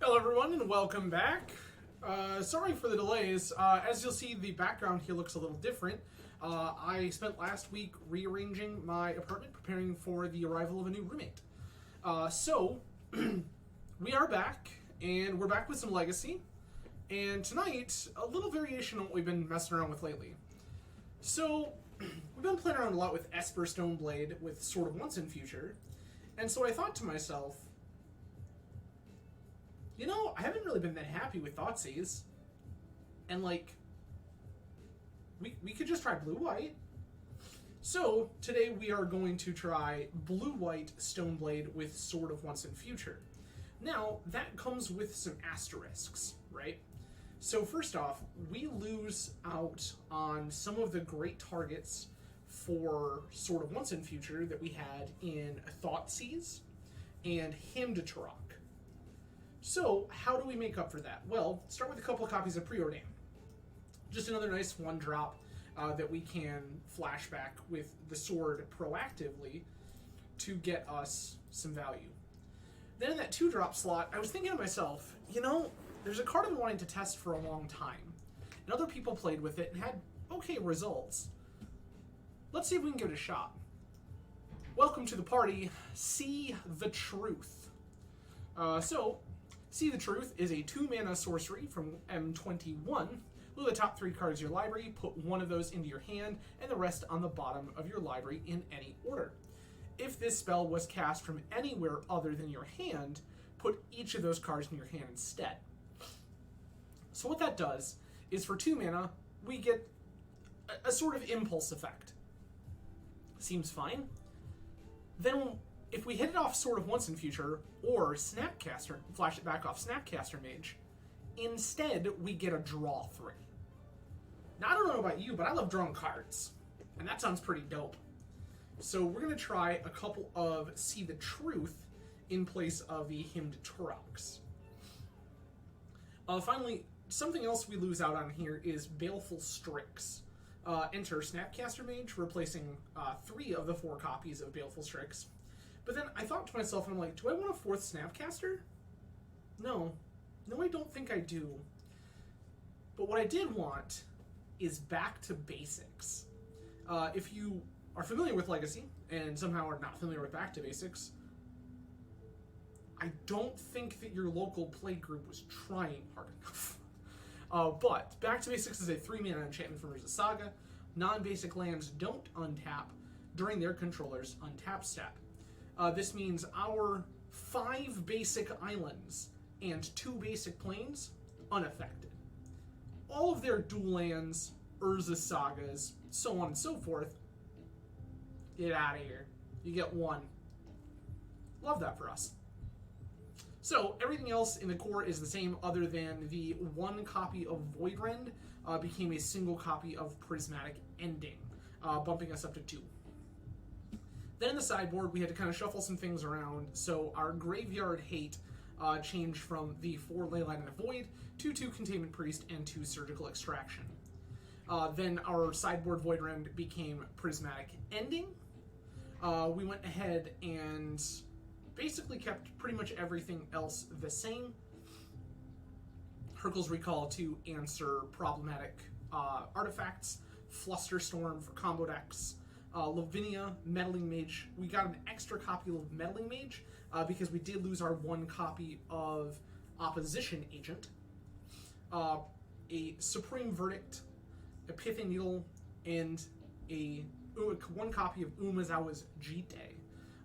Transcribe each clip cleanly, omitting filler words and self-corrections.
Hello everyone and welcome back. Sorry for the delays. As you'll see, the background here looks a little different. I spent last week rearranging my apartment, preparing for the arrival of a new roommate. So, we are back, and we're back with some Legacy. And tonight, a little variation on what we've been messing around with lately. So, we've been playing around a lot with Esper Stoneblade with Sword of Once in Future. And so I thought to myself, you know, I haven't really been that happy with Thoughtseize. And, like, we could just try blue-white. So, today we are going to try blue-white Stoneblade with Sword of Once in Future. Now, that comes with some asterisks, right? So, first off, we lose out on some of the great targets for Sword of Once in Future that we had in Thoughtseize and Hymn to Turok. So, how do we make up for that? Well, start with a couple of copies of Preordain. Just another nice one-drop that we can flashback with the sword proactively to get us some value. Then in that 2-drop slot, I was thinking to myself, you know, there's a card I've been wanting to test for a long time. And other people played with it and had okay results. Let's see if we can give it a shot. Welcome to the party, See the Truth. See the Truth is a 2-mana sorcery from M21. Look at the top 3 cards of your library, put one of those into your hand, and the rest on the bottom of your library in any order. If this spell was cast from anywhere other than your hand, put each of those cards in your hand instead. So what that does is for 2 mana, we get a sort of impulse effect. Seems fine. Then if we hit it off Sword of Once in Future, or Snapcaster, flash it back off Snapcaster Mage, instead we get a draw 3. Now I don't know about you, but I love drawing cards, and that sounds pretty dope. So we're going to try a couple of See the Truth in place of the Hymn to Turoks. Finally, something else we lose out on here is Baleful Strix. Enter Snapcaster Mage, replacing 3 of the 4 copies of Baleful Strix. But then I thought to myself, and I'm like, do I want a 4th Snapcaster? No, I don't think I do. But what I did want is Back to Basics. If you are familiar with Legacy, and somehow are not familiar with Back to Basics, I don't think that your local play group was trying hard enough. But Back to Basics is a 3-mana enchantment from Urza Saga. Non-basic lands don't untap during their controller's untap step. This means our 5 basic islands and 2 basic planes, unaffected. All of their dual lands, Urza Sagas, so on and so forth, get out of here. You get 1. Love that for us. So, everything else in the core is the same other than the 1 copy of Voidrend became a single copy of Prismatic Ending, bumping us up to 2. Then in the sideboard, we had to kind of shuffle some things around, so our Graveyard Hate changed from the 4 Leyline in the Void to 2 Containment Priest and 2 Surgical Extraction. Then our sideboard Voidrend became Prismatic Ending. We went ahead and basically kept pretty much everything else the same. Hurkyl's Recall to answer problematic artifacts, Flusterstorm for combo decks, Lavinia, Meddling Mage. We got an extra copy of Meddling Mage because we did lose our 1 copy of Opposition Agent. A Supreme Verdict, a Pithing Needle, and a 1 copy of Umezawa's Jite.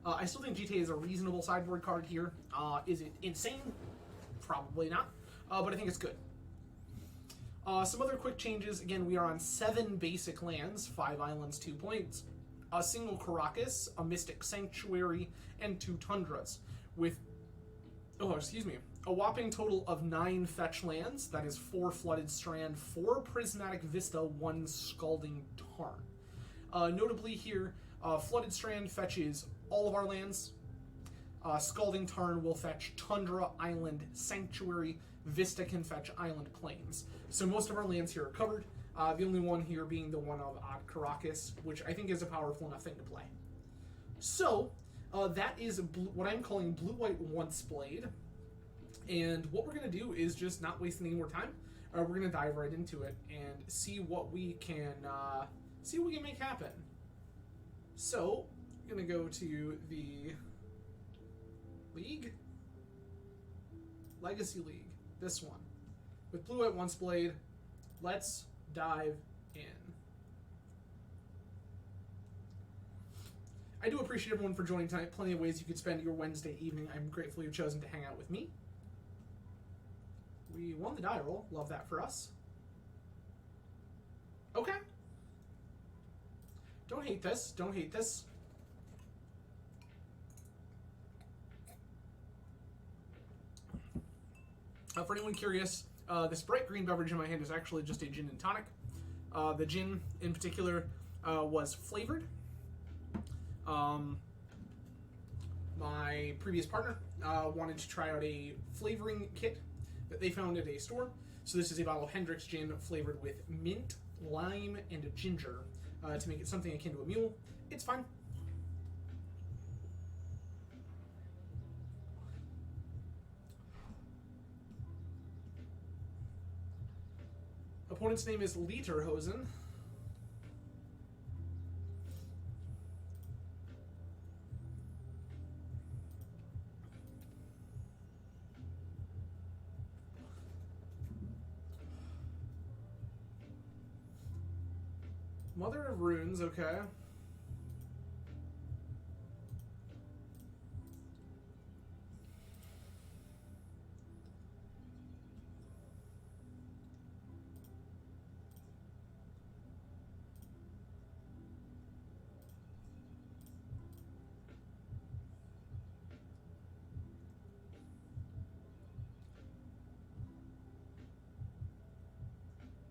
I still think Jite is a reasonable sideboard card here. Is it insane? Probably not, but I think it's good. Some other quick changes. Again, we are on 7 basic lands, 5 islands, 2 plains, a single Karakas, a Mystic Sanctuary, and 2 Tundras, with, a whopping total of 9 fetch lands. That is 4 Flooded Strand, 4 Prismatic Vista, 1 Scalding Tarn. Notably here, Flooded Strand fetches all of our lands. Scalding Tarn will fetch Tundra, Island, Sanctuary. Vista can fetch Island, Plains. So most of our lands here are covered. The only one here being the one of Odd Karakas, which I think is a powerful enough thing to play. So, that is what I'm calling Blue-White Once Blade. And what we're going to do is just not waste any more time. We're going to dive right into it and see what we can make happen. So, I'm going to go to the League? Legacy League. This one. With Blue-White Once Blade, let's dive in. I do appreciate everyone for joining tonight. Plenty of ways you could spend your Wednesday evening. I'm grateful you've chosen to hang out with me. We won the die roll. Love that for us. Okay. Don't hate this. Don't hate this. For anyone curious, this bright green beverage in my hand is actually just a gin and tonic. The gin, in particular, was flavored. My previous partner wanted to try out a flavoring kit that they found at a store. So this is a bottle of Hendrick's gin flavored with mint, lime, and ginger to make it something akin to a mule. It's fine. Opponent's name is Lederhosen. Mother of Runes, okay.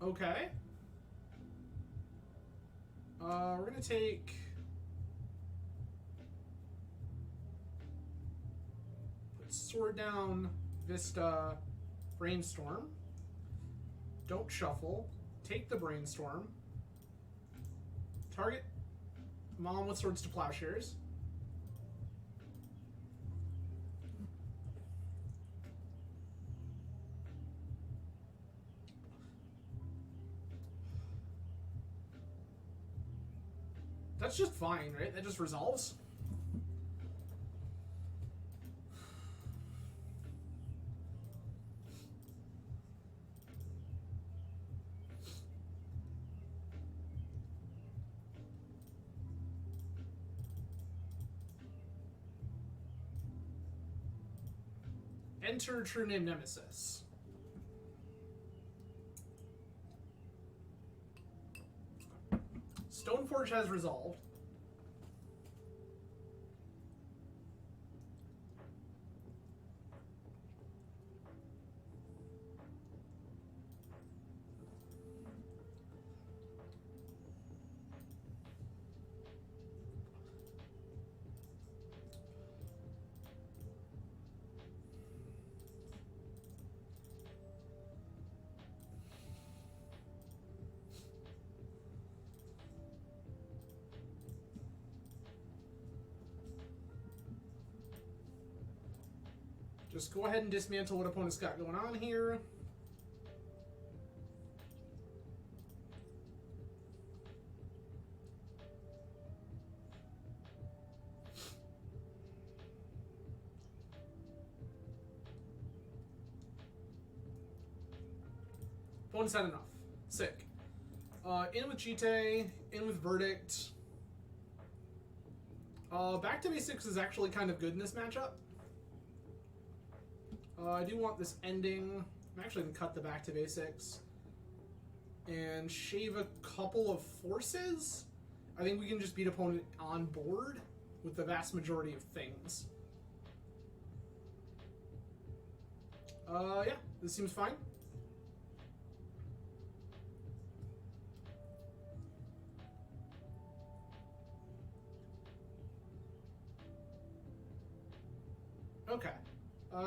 Okay. We're gonna take... Put Sword down, Vista, Brainstorm. Don't shuffle. Take the Brainstorm. Target Mom with Swords to Plowshares. That's just fine, right? That just resolves. Enter True Name Nemesis. Stoneforge has resolved. Just go ahead and dismantle what opponent's got going on here. Opponent's had enough. Sick. In with Chite, in with Verdict. Back to basics is actually kind of good in this matchup. I do want this ending. I'm actually going to cut the back to basics and shave a couple of forces. I think we can just beat opponent on board with the vast majority of things. Yeah, this seems fine. Okay.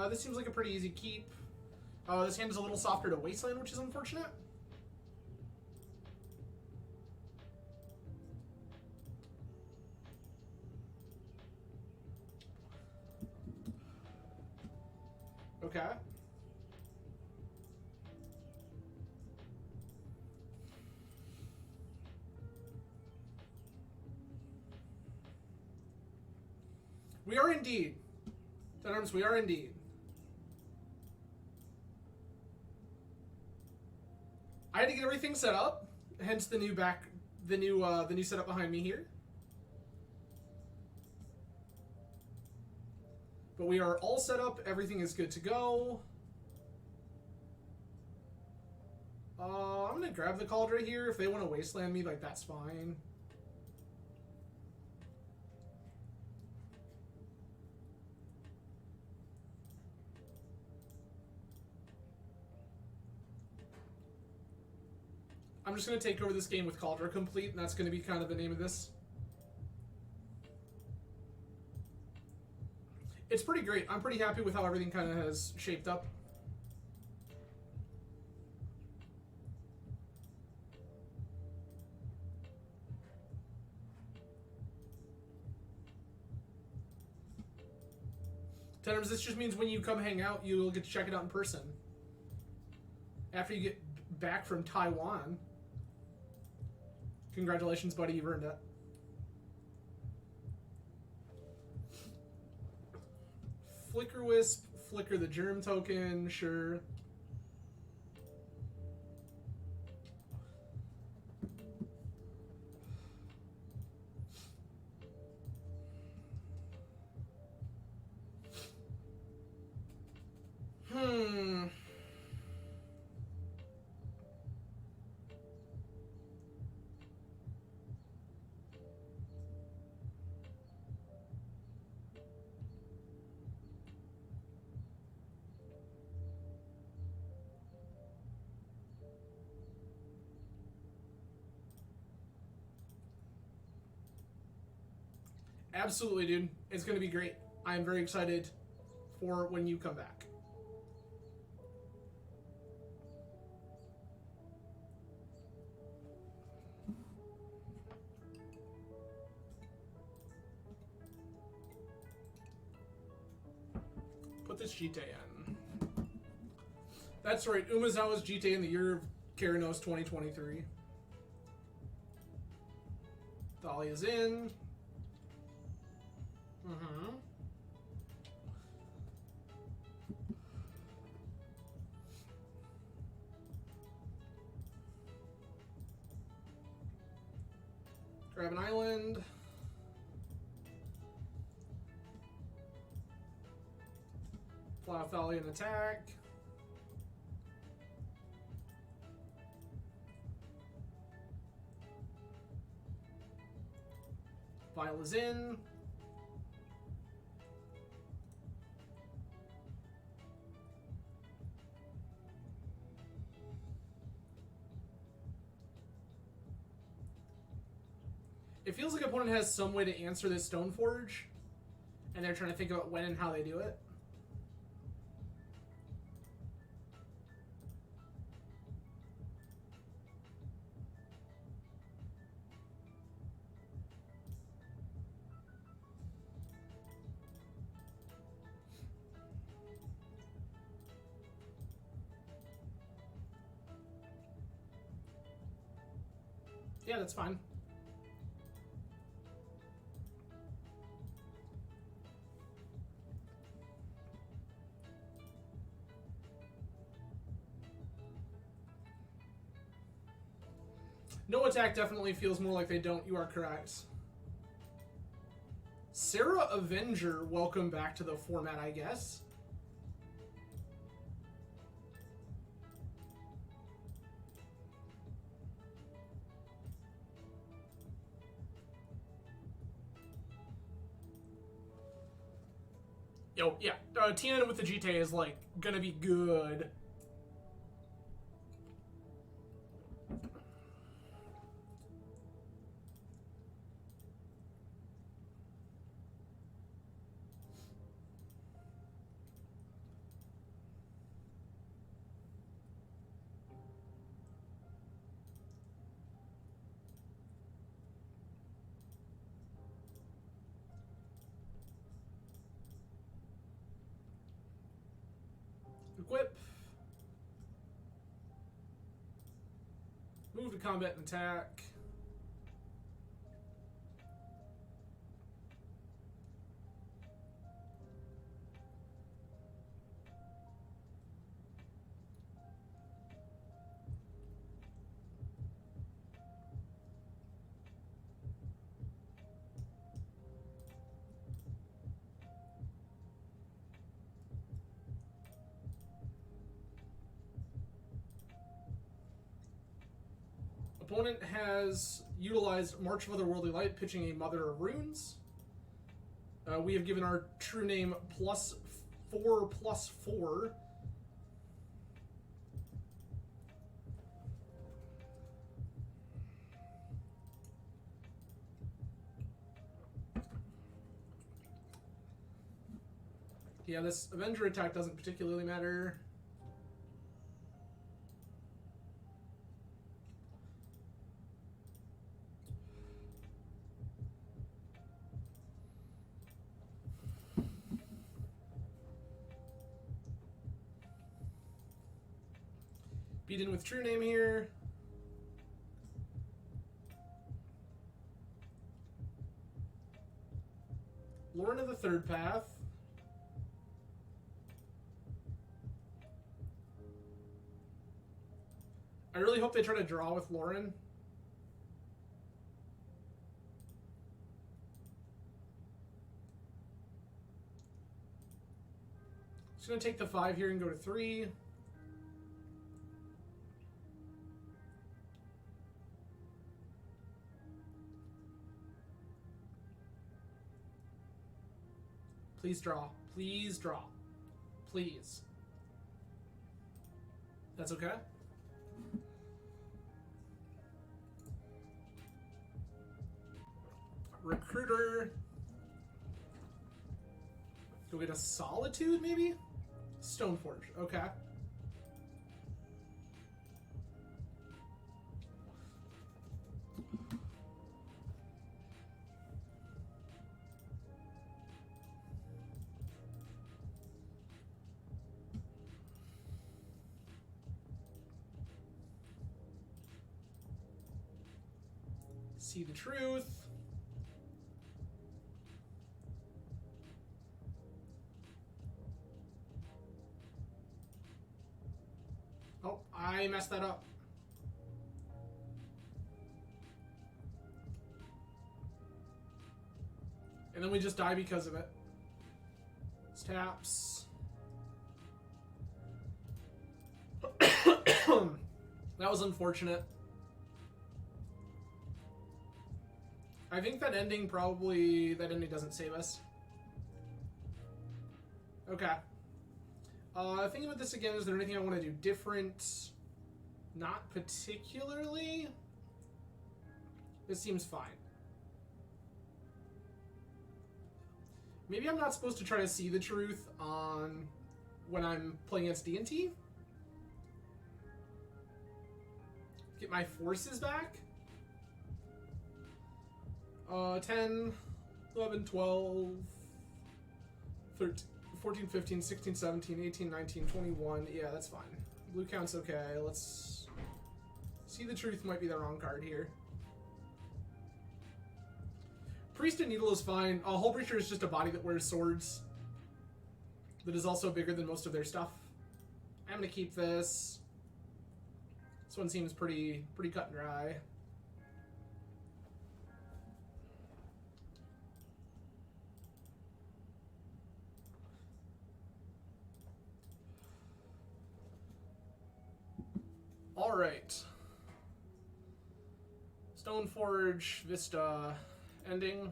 This seems like a pretty easy keep. This hand is a little softer to Wasteland, which is unfortunate. Okay. We are indeed. Tenarms, we are indeed. I had to get everything set up, hence the new new setup behind me here. But we are all set up. Everything is good to go. I'm gonna grab the Cauldron here. If they want to wasteland me, like, that's fine. I'm just gonna take over this game with Cauldron complete, and that's gonna be kind of the name of this. It's pretty great. I'm pretty happy with how everything kind of has shaped up. Tenarms, this just means when you come hang out, you'll get to check it out in person. After you get back from Taiwan. Congratulations, buddy. You've earned it. Flicker Wisp, flicker the Germ token, sure. Absolutely, dude. It's going to be great. I'm very excited for when you come back. Put this Jite in. That's right. Umezawa's Jite in the year of Keranos 2023. Thalia's in. Grab an island. Fly off Thalia and attack. Viola's in. It feels like opponent has some way to answer this Stoneforge, and they're trying to think about when and how they do it. Yeah, that's fine. No attack definitely feels more like they don't. You are correct. Sarah Avenger, welcome back to the format, I guess. Yo, yeah. TN with the GT is, like, gonna be good. Equip. Move to combat and attack. Opponent has utilized March of Otherworldly Light, pitching a Mother of Runes. We have given our true name +4/+4. Yeah, this Avenger attack doesn't particularly matter. Beat in with true name here. Lauren of the Third Path. I really hope they try to draw with Lauren. Just gonna take the 5 here and go to 3. Please draw. Please draw. Please. That's okay. Recruiter. Do we get a Solitude, maybe? Stoneforge. Okay. See the truth. Oh, I messed that up. And then we just die because of it. Taps. That was unfortunate. I think that ending doesn't save us. Okay. Thinking about this again, is there anything I want to do different? Not particularly. This seems fine. Maybe I'm not supposed to try to see the truth on when I'm playing against D&T. Get my forces back. 10, 11, 12, 13, 14, 15, 16, 17, 18, 19, 21. Yeah, that's fine. Blue count's okay. Let's see the truth. Might be the wrong card here. Priest and Needle is fine. Hullbreacher is just a body that wears swords. That is also bigger than most of their stuff. I'm gonna keep this. This one seems pretty cut and dry. All right. Stoneforge, Vista, ending.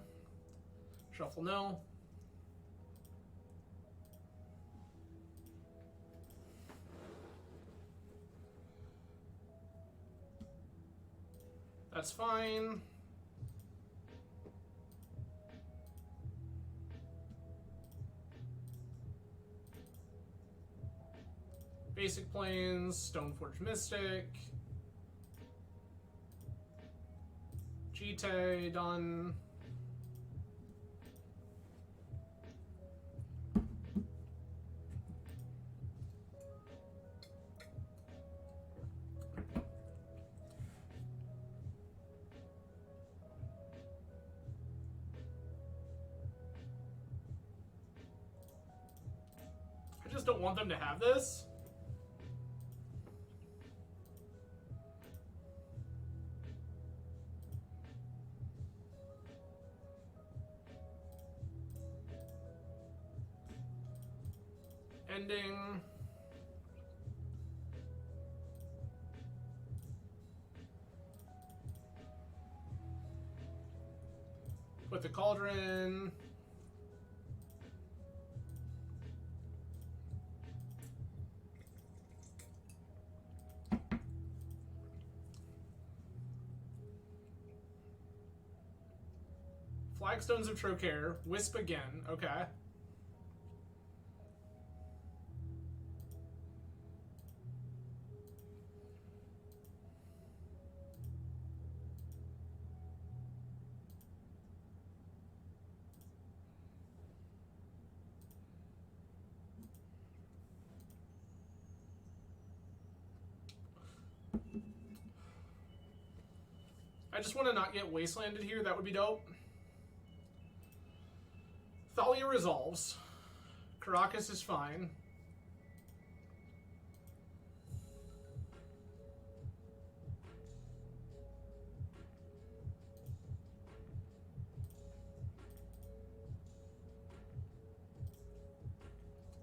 Shuffle no. That's fine. Basic Plains, Stoneforge Mystic. Jite, done. I just don't want them to have this. Ending. Put the Cauldron. Flagstones of Trocaire. Wisp again. Okay. I just want to not get wastelanded here. That would be dope. Thalia resolves. Caracas is fine.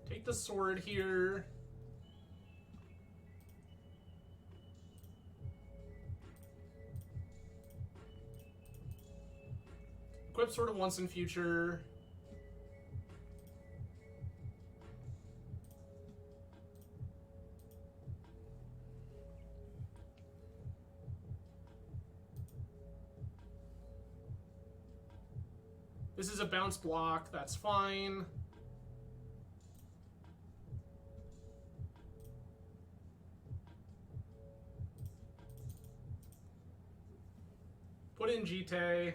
Take the sword here. Equip sort of once in future. This is a bounce block, that's fine. Put in Jite.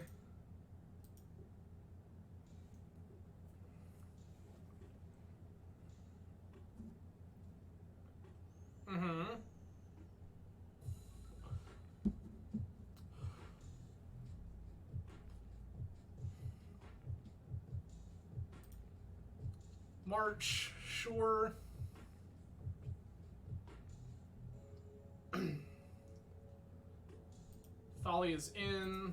March, sure. Thalia's in.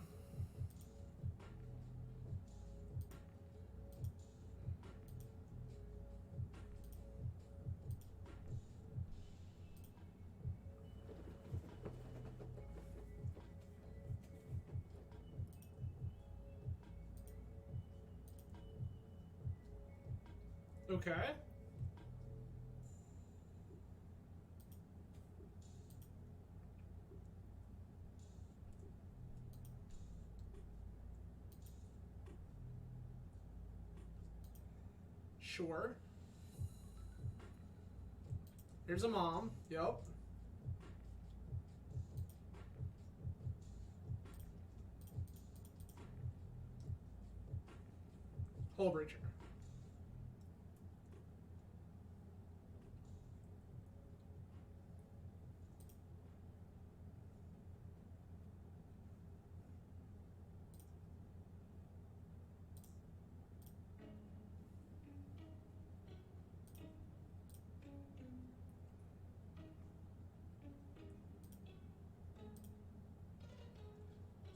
Okay. Sure. Here's a mom. Yep. Hullbridger.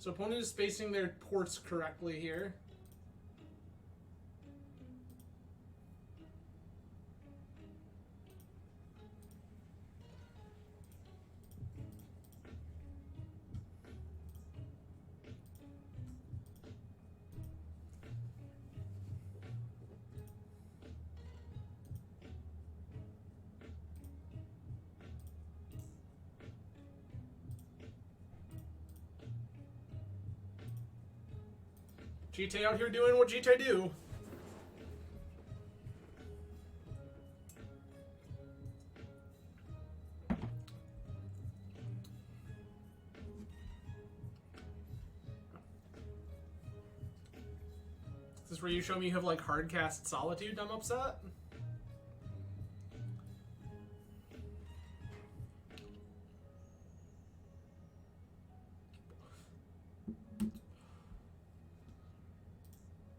So opponent is spacing their ports correctly here. Jite out here doing what Jite do. Is this where you show me you have like hard cast Solitude? I'm upset.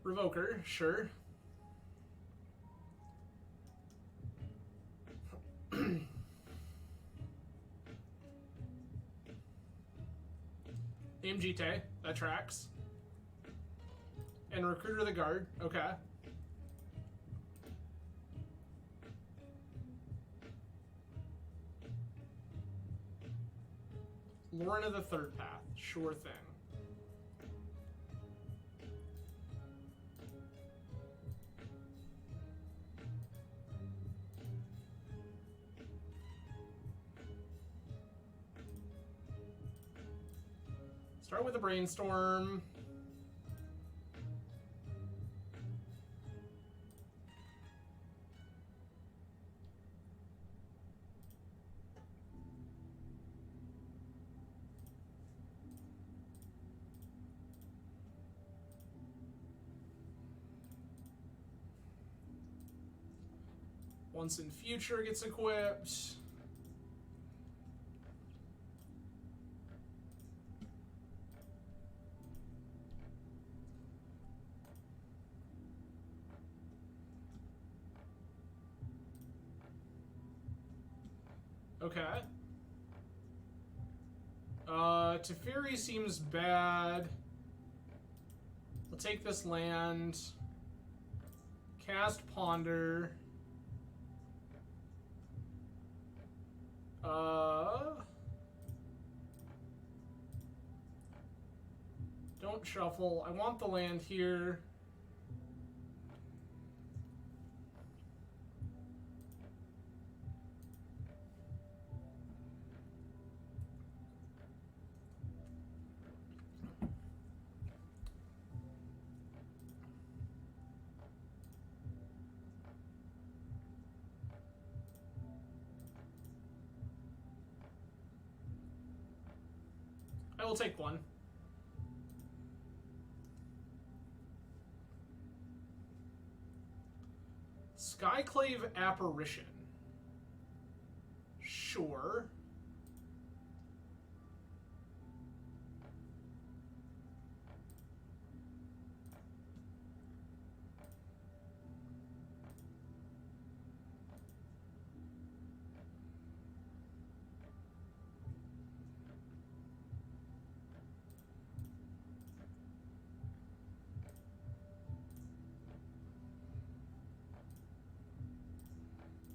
Revoker, sure. Name Jite, that tracks. And Recruiter the Guard, okay. Lorna the Third Path, sure thing. Start with a brainstorm. Once in Future gets equipped. Okay. Teferi seems bad. We'll take this land. Cast Ponder. Don't shuffle. I want the land here. I will take one. Skyclave Apparition. Sure.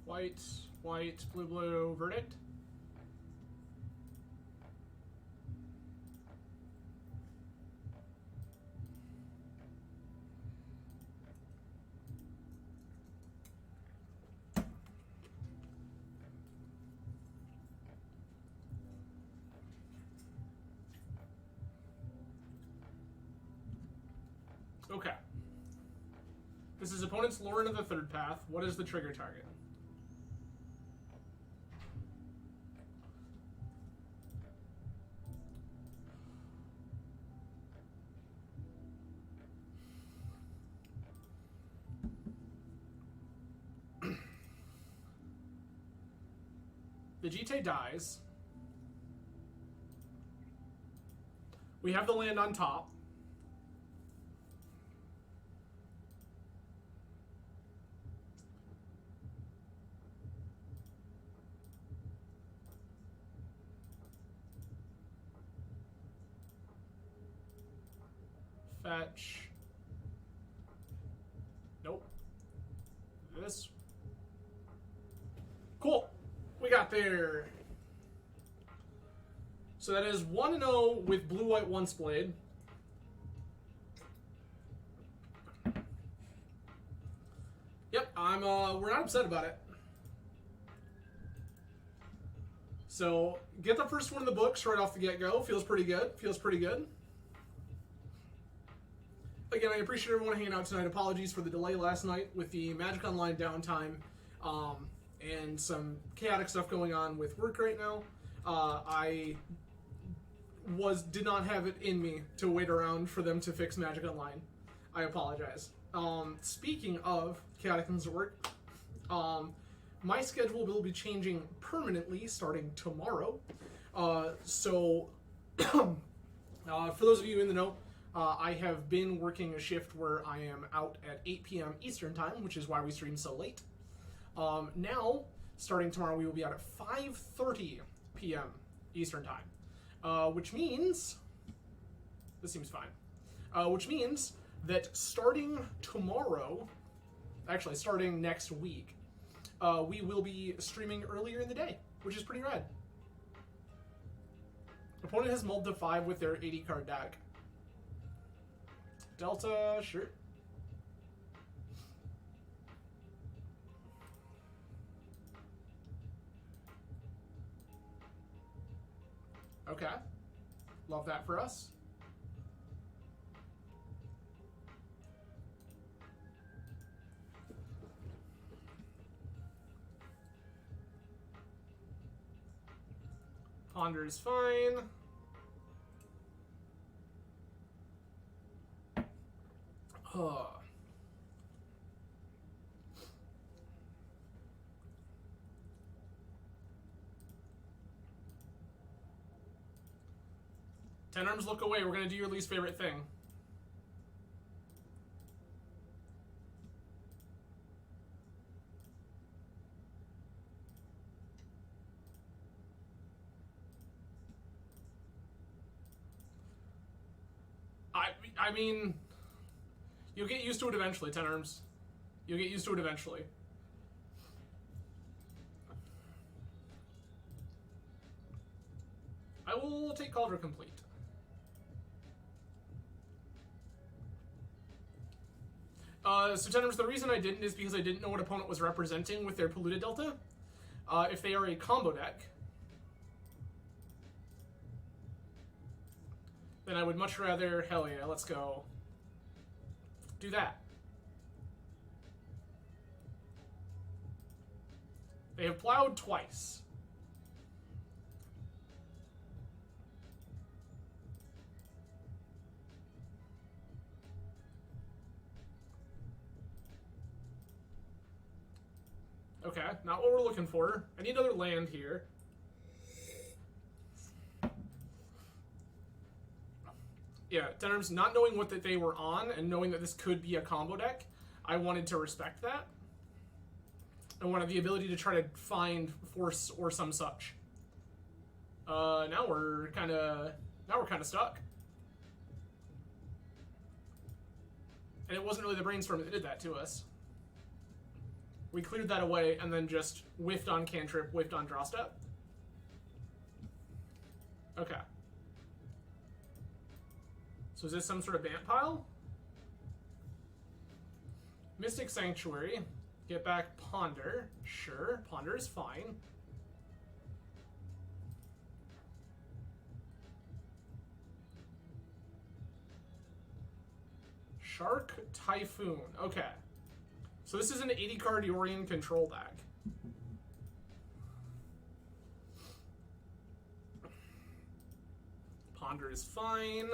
White, white, blue, blue, verdict. Okay. This is opponent's Lauren of the Third Path. What is the trigger target? Vegeta dies. We have the land on top. Fetch. Nope. This. Cool. We got there. So that is 1-0 with blue-white once blade. Yep, we're not upset about it. So, get the first one in the books right off the get-go. Feels pretty good. Feels pretty good. Again, I appreciate everyone hanging out tonight. Apologies for the delay last night with the Magic Online downtime. And some chaotic stuff going on with work right now. I did not have it in me to wait around for them to fix Magic Online. I apologize. Speaking of chaotic things at work, my schedule will be changing permanently starting tomorrow. So for those of you in the know, I have been working a shift where I am out at 8 p.m. Eastern Time, which is why we stream so late. Now, starting tomorrow, we will be out at 5:30 p.m. Eastern Time, which means, this seems fine, which means that starting tomorrow, actually starting next week, we will be streaming earlier in the day, which is pretty rad. Opponent has mulled to 5 with their 80 card deck. Delta, sure. Okay. Love that for us. Ponder is fine. Oh. Ten Arms, look away. We're gonna do your least favorite thing. I mean, you'll get used to it eventually, Ten Arms. You'll get used to it eventually. I will take Cauldron Complete. So Ten Arms, the reason I didn't is because I didn't know what opponent was representing with their Polluted Delta. If they are a combo deck, then I would much rather, hell yeah, let's go do that. They have plowed twice. Okay, not what we're looking for. I need another land here. Yeah, Ten Arms, not knowing what that they were on and knowing that this could be a combo deck, I wanted to respect that. I wanted the ability to try to find force or some such. Now we're kind of stuck. And it wasn't really the brainstorm that did that to us. We cleared that away and then just whiffed on cantrip, whiffed on draw step. Okay. So is this some sort of Bant pile? Mystic Sanctuary. Get back Ponder. Sure, Ponder is fine. Shark Typhoon. Okay. So this is an 80-card Yorion control deck. Ponder is fine.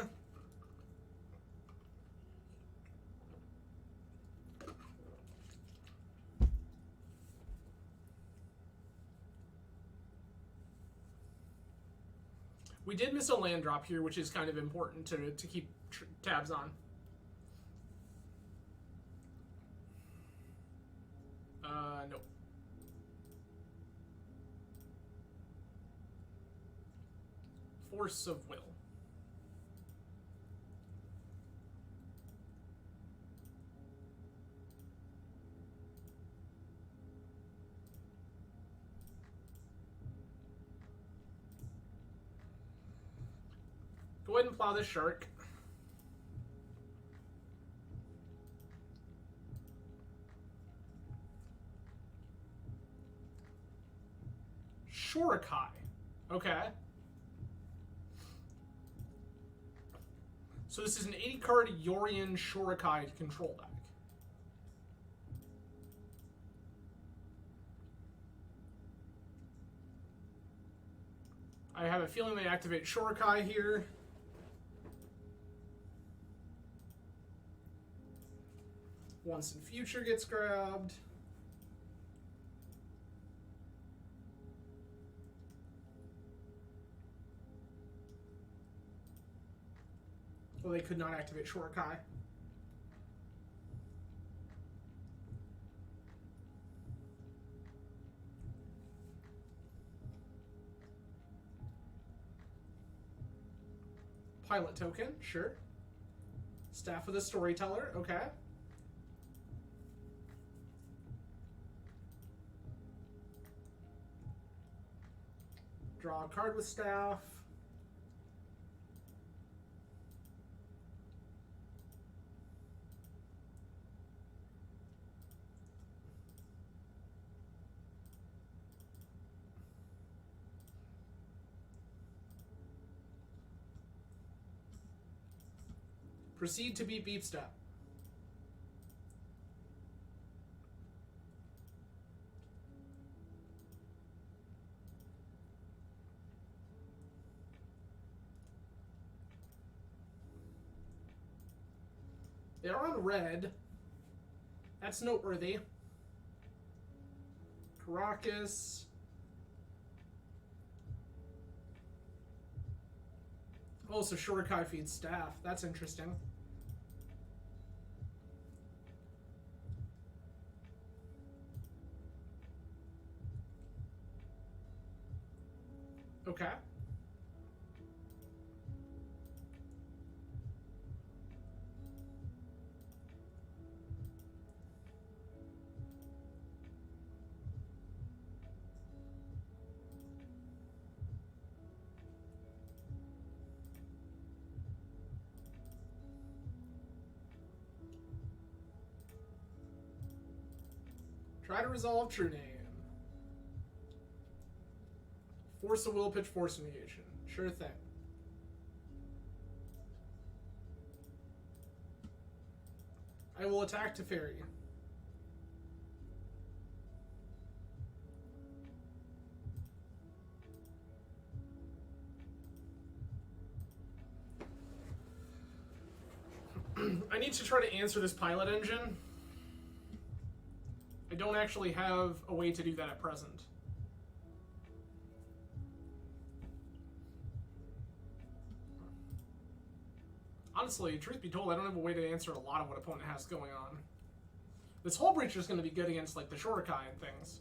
We did miss a land drop here, which is kind of important to keep tabs on. Nope. Force of Will. Go ahead and plow this shark. Shurikai. Okay. So this is an 80-card Yorion Shurikai control deck. I have a feeling they activate Shurikai here. Once in Future gets grabbed. Well, they could not activate Shurikai. Pilot token, sure. Staff of the Storyteller, okay. Draw a card with staff. Proceed to beat Beep Step. They're on red. That's noteworthy. Caracas. Oh, so Shurikai feeds staff. That's interesting. Okay. Try to resolve True Name. Force a will, pitch force negation. Sure thing. I will attack Teferi. I need to try to answer this pilot engine. I don't actually have a way to do that at present. Honestly, truth be told, I don't have a way to answer a lot of what opponent has going on. This Hull Breacher is going to be good against, like, the Shurikai and things.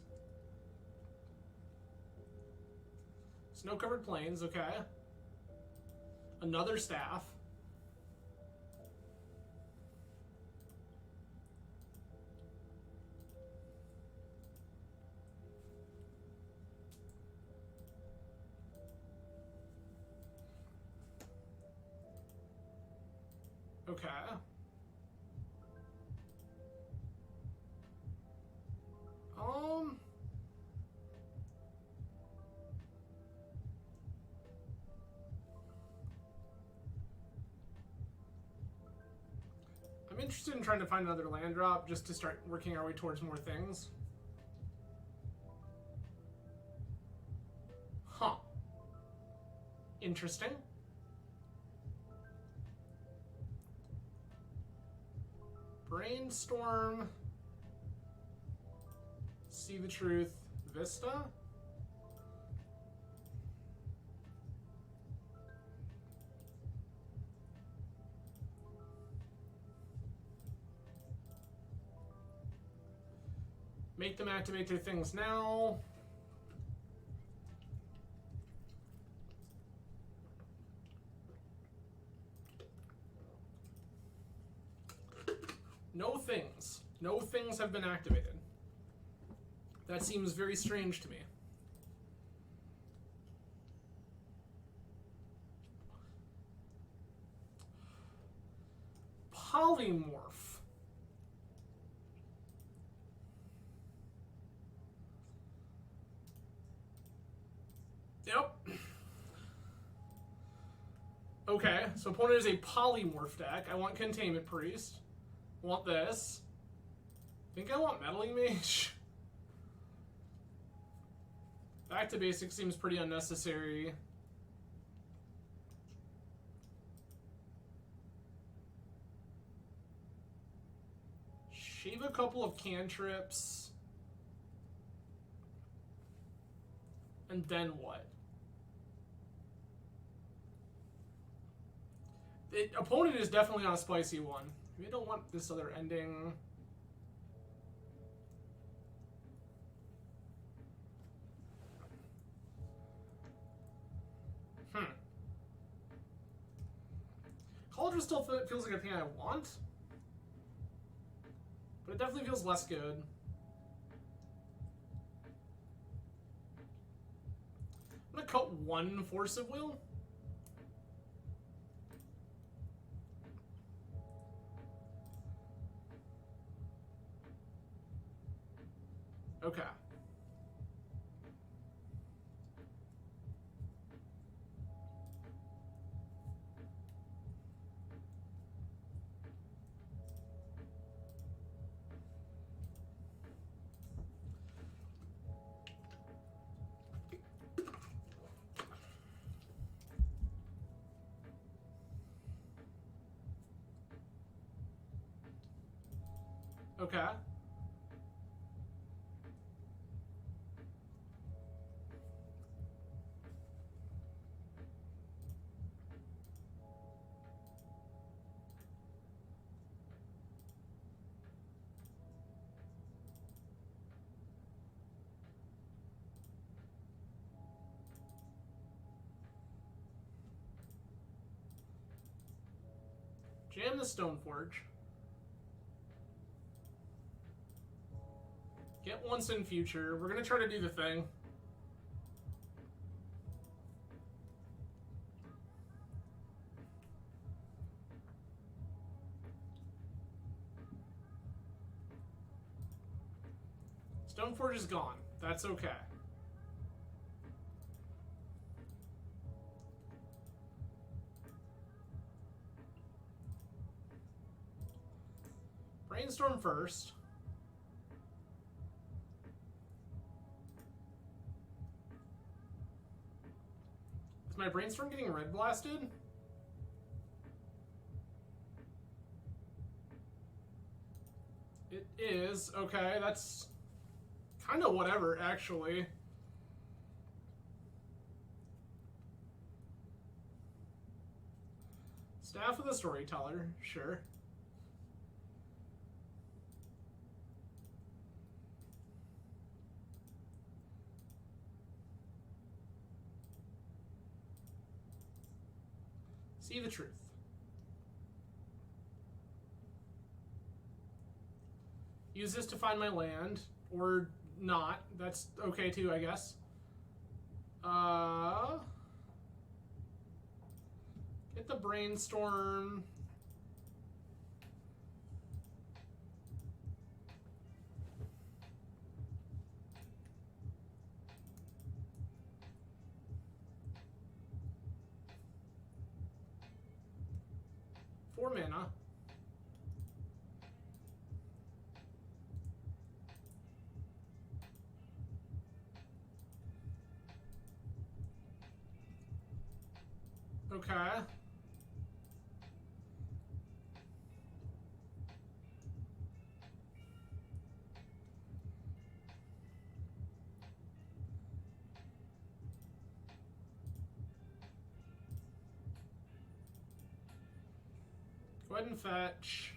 Snow-covered plains, okay. Another staff. Okay. I'm interested in trying to find another land drop just to start working our way towards more things. Huh. Interesting. Brainstorm. See the Truth. Vista. Make them activate their things now. No things. No things have been activated. That seems very strange to me. Polymorph. Yep. Okay, so opponent is a polymorph deck. I want Containment Priest. Want this. Think I want Meddling Mage. Back to basics seems pretty unnecessary. Shave a couple of cantrips. And then what? The opponent is definitely on a spicy one. Maybe I don't want this other ending. Cauldron still feels like a thing I want. But it definitely feels less good. I'm gonna cut one Force of Will. Okay. Okay. Jam the Stoneforge. Get once in future. We're going to try to do the thing. Stoneforge is gone. That's okay. Brainstorm first. Is my Brainstorm getting red blasted? It is. Okay, that's kind of whatever, actually. Staff of the Storyteller, sure. See the truth. Use this to find my land, or not. That's okay too, I guess. Get the Brainstorm. Four mana. Okay. Go ahead and fetch.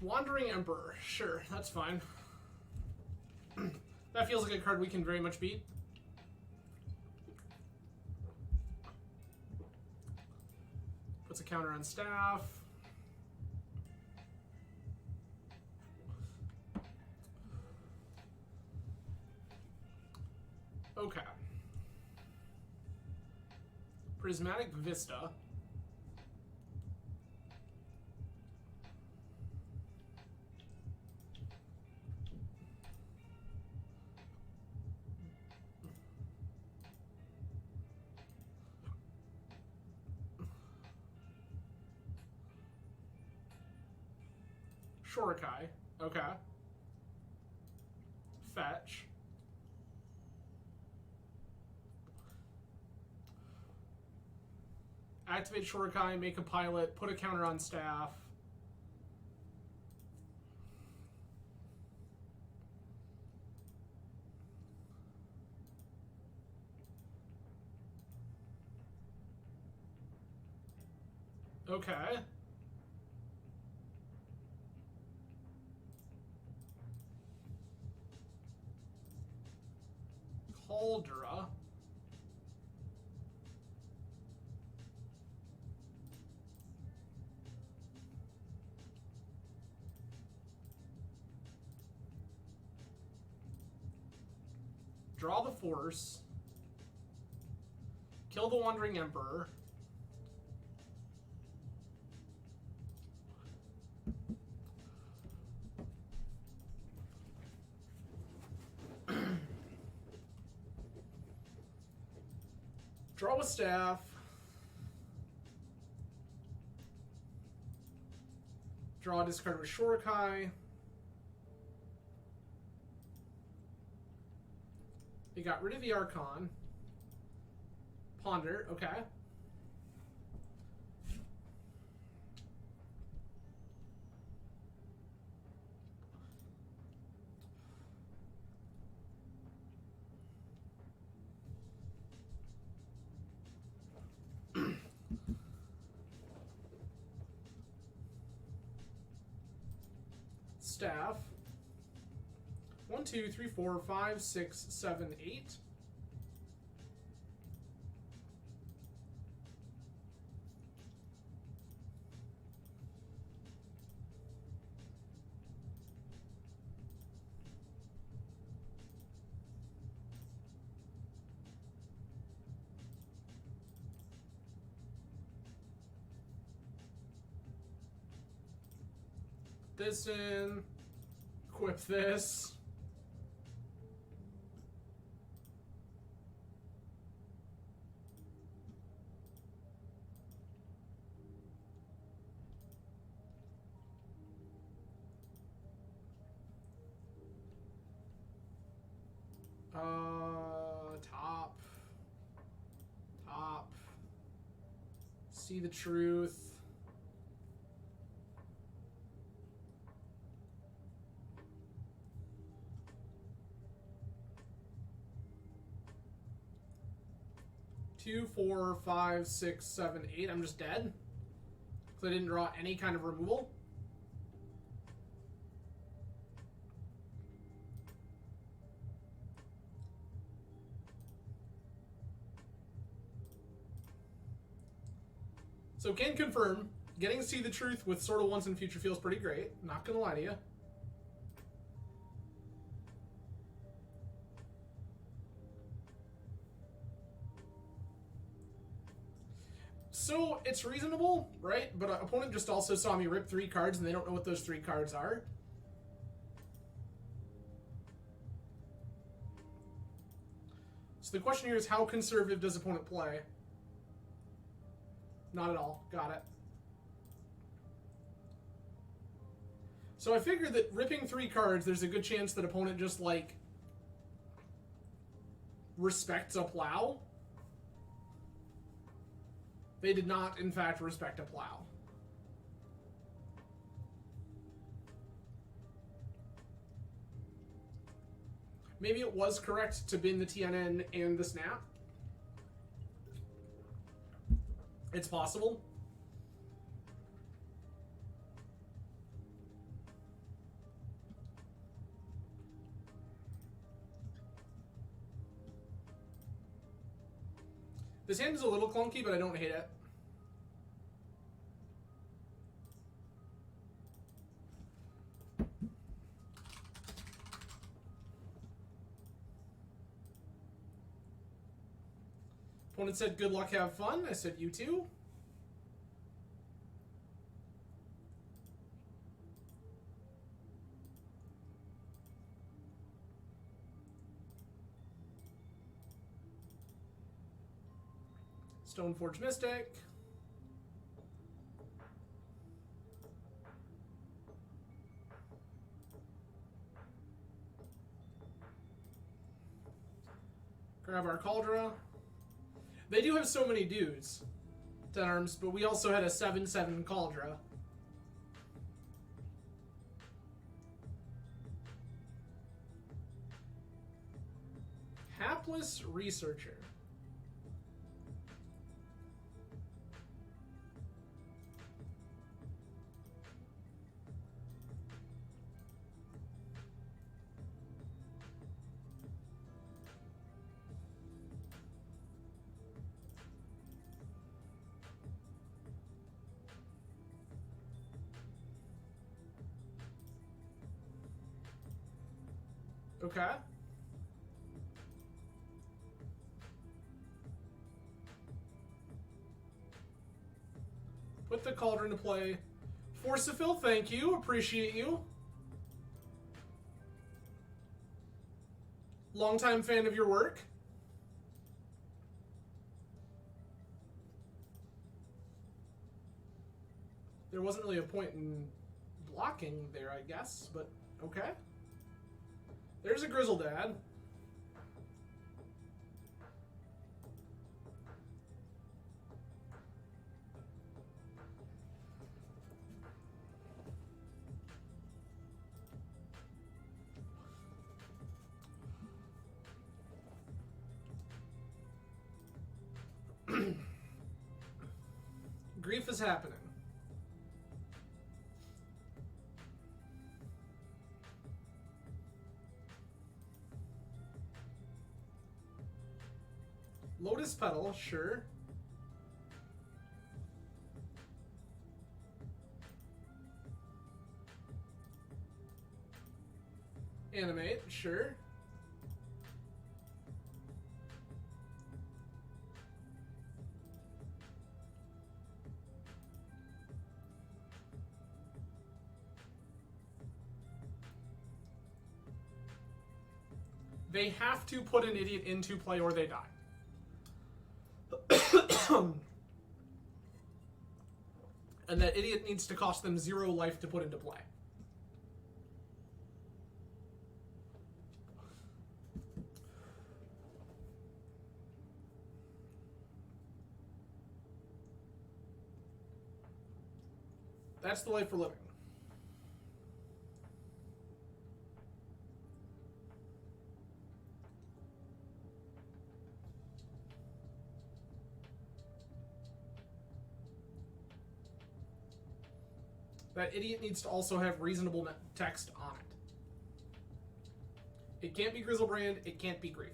Wandering Emperor. Sure, that's fine. That feels like a card we can very much beat. Puts a counter on staff. Okay. Prismatic Vista. Shorikai. Okay. Fetch. Activate Shorikai, make a pilot, put a counter on staff. Okay. Cauldra. Draw the Force. Kill the Wandering Emperor. Draw a staff. Draw, discard with Shorokai. He got rid of the Archon. Ponder, okay. Staff. 1, 2, 3, 4, 5, 6, 7, 8. This in. Equip this. Top. See the truth. Two, 4, 5, 6, 7, 8. I'm just dead. Because I didn't draw any kind of removal. So can confirm, getting to see the truth with sort of once in future feels pretty great. Not gonna lie to you. So it's reasonable, right? But an opponent just also saw me rip 3 cards and they don't know what those 3 cards are. So the question here is, how conservative does opponent play? Not at all. Got it. So I figured that ripping 3 cards, there's a good chance that opponent just, like, respects a plow. They did not, in fact, respect a plow. Maybe it was correct to bin the TNN and the snap. It's possible. This hand is a little clunky, but I don't hate it. Opponent said, good luck, have fun. I said, you too. Stoneforge Mystic. Grab our Cauldron. They do have so many dudes, 10 arms, but we also had a 7/7 Cauldron. Hapless Researcher. Okay. Put the Cauldron to play. Forceful, thank you. Appreciate you. Longtime fan of your work. There wasn't really a point in blocking there, I guess, but okay. There's a Grizzle Dad. Grief is happening. Lotus Petal, sure. Animate, sure. They have to put an idiot into play or they die. And that idiot needs to cost them 0 life to put into play. That's the life we're living. That idiot needs to also have reasonable text on it. It can't be Grizzlebrand, it can't be Grief.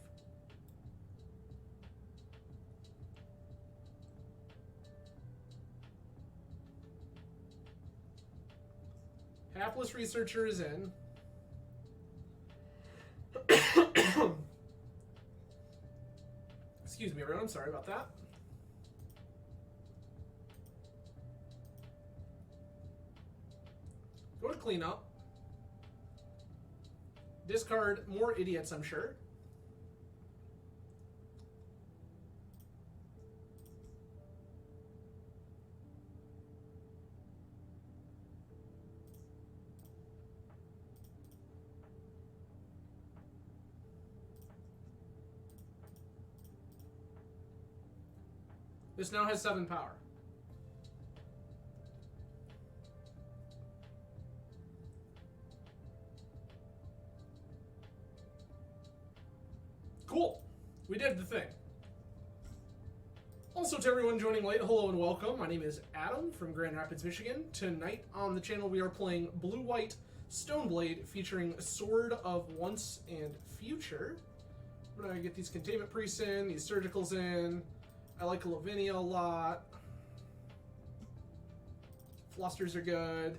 Hapless Researcher is in. Excuse me, everyone, I'm sorry about that. Go to cleanup. Discard more idiots, I'm sure. This now has 7 power. Cool. We did the thing. Also, to everyone joining late, hello and welcome. My name is Adam from Grand Rapids, Michigan. Tonight on the channel we are playing Blue-White Stoneblade featuring Sword of Once and Future. I'm gonna get these containment priests in, these surgicals in. I like Lavinia a lot. Flusters are good.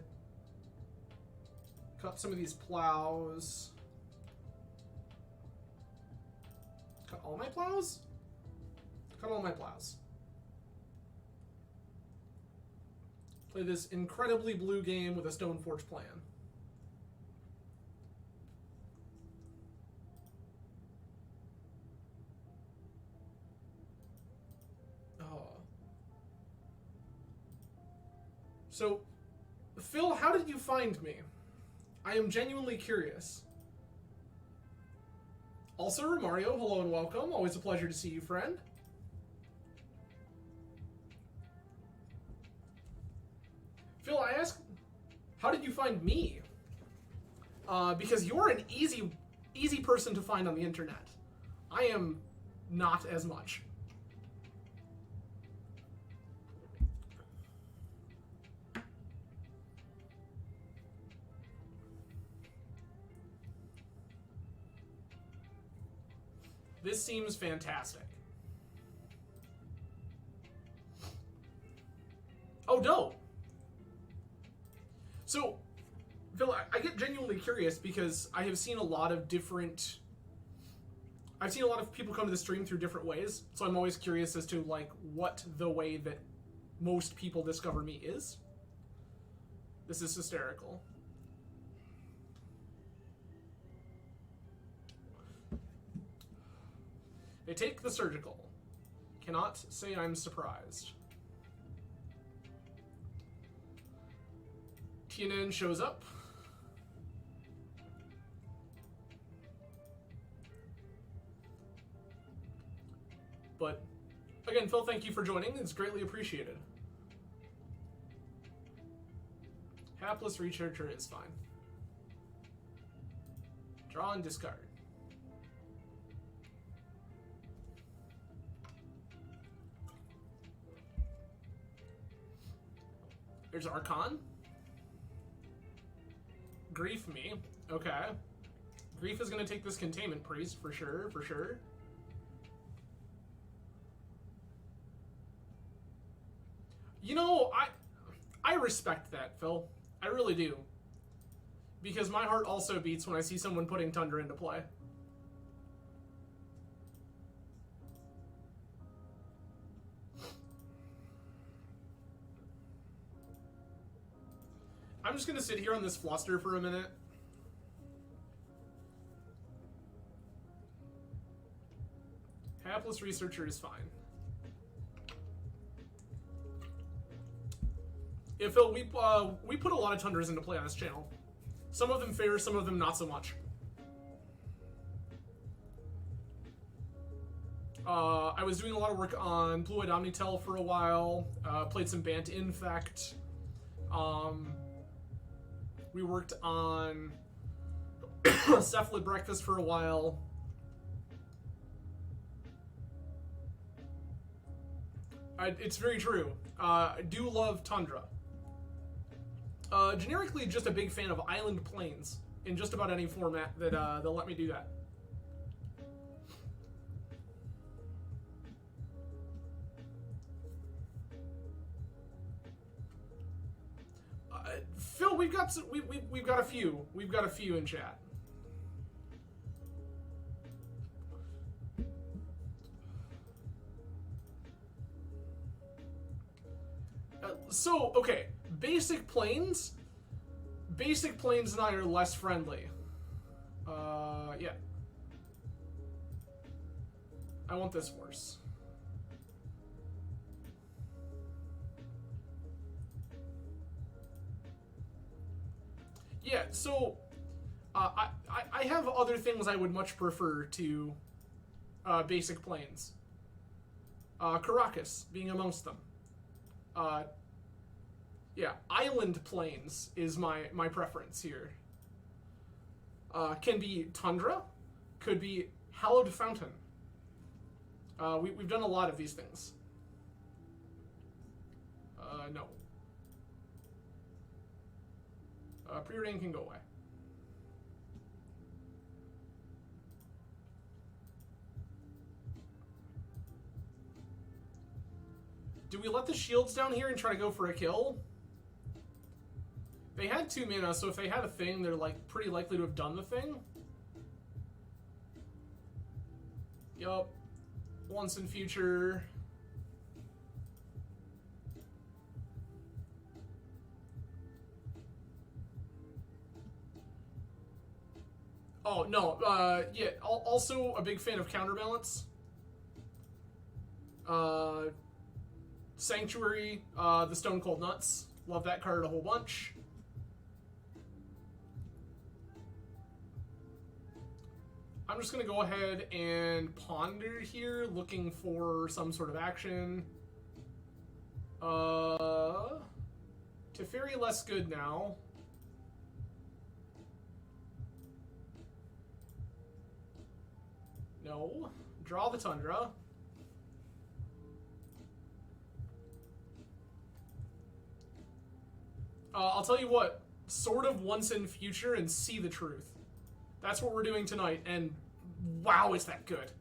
Cut some of these plows. Cut all my plows? Cut all my plows. Play this incredibly blue game with a Stoneforge plan. So, Phil, how did you find me? I am genuinely curious. Also, Romario, hello and welcome. Always a pleasure to see you, friend. Phil, I asked, how did you find me? Because you're an easy person to find on the internet. I am not as much. This seems fantastic. Oh, dope. So, Phil, I get genuinely curious because I have seen a lot of different... I've seen a lot of people come to the stream through different ways, so I'm always curious as to, like, what the way that most people discover me is. This is hysterical. They take the surgical. Cannot say I'm surprised. TNN shows up. But, again, Phil, thank you for joining. It's greatly appreciated. Hapless researcher is fine. Draw and discard. There's Archon. Grief me. Okay. Grief is going to take this Containment Priest, for sure, for sure. You know, I respect that, Phil. I really do. Because my heart also beats when I see someone putting Tundra into play. I'm just going to sit here on this fluster for a minute. Hapless researcher is fine. Yeah, Phil, we put a lot of Tundras into play on this channel. Some of them fair, some of them not so much. I was doing a lot of work on Blue-Eyed Omnitel for a while. Played some Bant Infect. We worked on Cephalid Breakfast for a while. It's very true. I do love Tundra. Generically, just a big fan of Island Plains in just about any format that they'll let me do that. Phil, we've got a few. We've got a few in chat. So, okay, Basic Plains and I are less friendly. Yeah. I want this horse. Yeah, so I have other things I would much prefer to Basic Plains. Caracas being amongst them. Yeah, Island Plains is my preference here. Can be Tundra, could be Hallowed Fountain. We've done a lot of these things. No. Preordain can go away. Do we let the shields down here and try to go for a kill? They had 2 mana, so if they had a thing, they're like pretty likely to have done the thing. Yup. Once in future. Oh, no. Yeah, also a big fan of Counterbalance. Sanctuary, the Stone Cold Nuts. Love that card a whole bunch. I'm just going to go ahead and ponder here, looking for some sort of action. Teferi less good now. No. Draw the Tundra. I'll tell you what, sort of Once in Future and See the Truth. That's what we're doing tonight, and wow, is that good.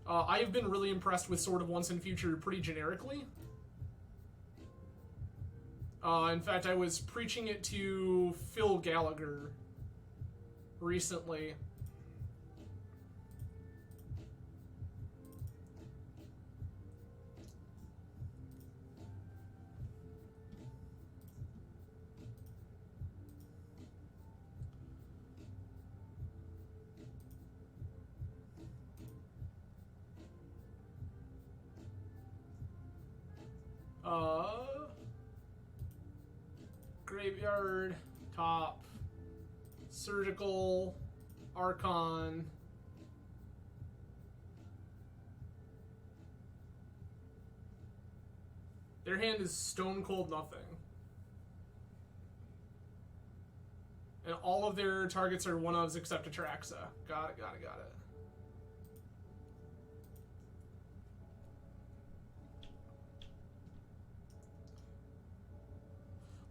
I have been really impressed with Sword of Once in Future pretty generically. In fact, I was preaching it to Phil Gallagher recently. Graveyard, top, surgical, Archon. Their hand is stone cold nothing. And all of their targets are one-ofs except Atraxa. Got it.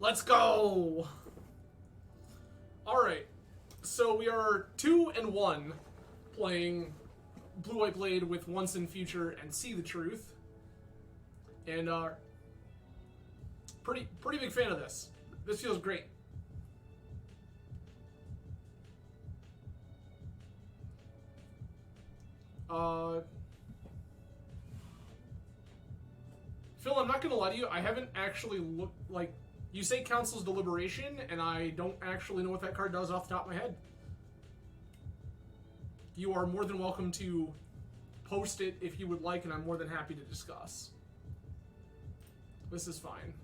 Let's go! Alright. So we are 2-1 playing Blue-White Blade with Once in Future and See the Truth. And pretty big fan of this. This feels great. Phil, I'm not gonna lie to you, I haven't actually looked, like, you say Council's Deliberation, and I don't actually know what that card does off the top of my head. You are more than welcome to post it if you would like, and I'm more than happy to discuss. This is fine.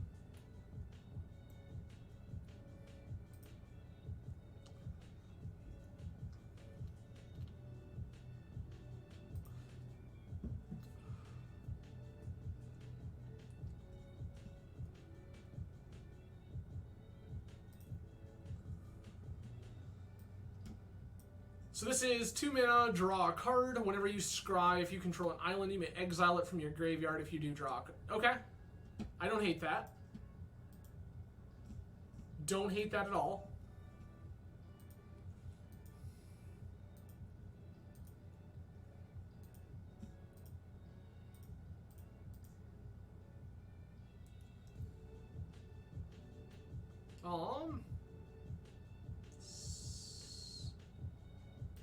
So this is 2 mana, draw a card. Whenever you scry, if you control an island, you may exile it from your graveyard if you do draw a card. Okay. I don't hate that. Don't hate that at all.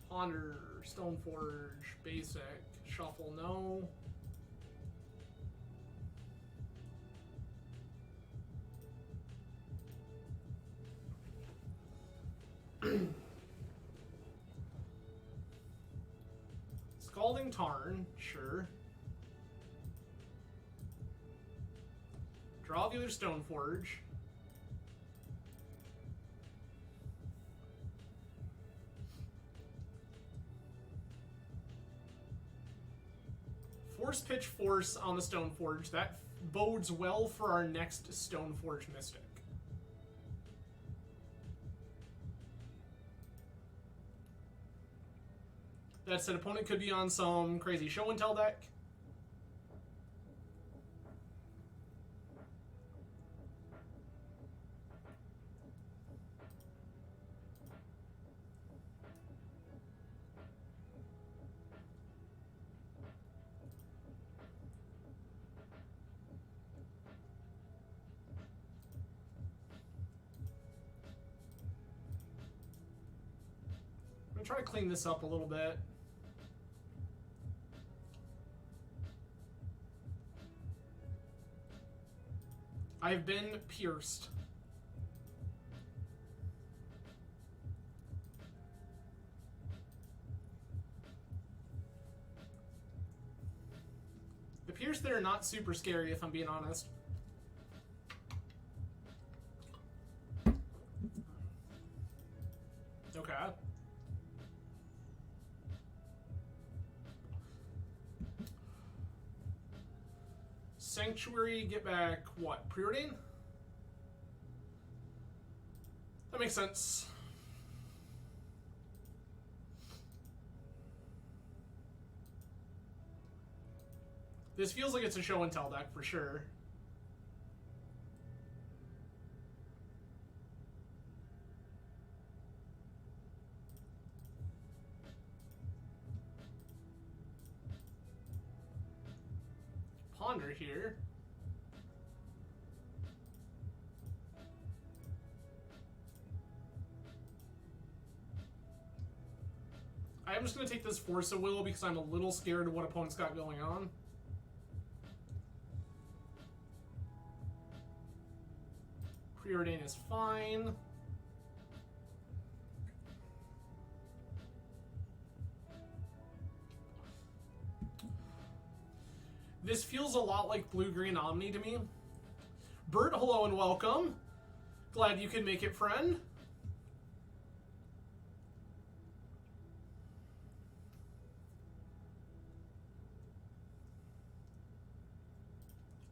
Ponder, Stoneforge, Basic, Shuffle, no. Scalding Tarn, sure. Draw the other Stoneforge. Force Pitch Force on the Stoneforge. That bodes well for our next Stoneforge Mystic. That said, opponent could be on some crazy show and tell deck. I'm gonna try to clean this up a little bit. I've been pierced. The pierced there are not super scary, if I'm being honest. Okay. Sanctuary, get back, what, Preordain? That makes sense. This feels like it's a show and tell deck for sure. Ponder here. I'm just going to take this Force of Will because I'm a little scared of what opponent's got going on. Preordain is fine. This feels a lot like Blue-Green Omni to me. Bert, hello and welcome. Glad you can make it, friend.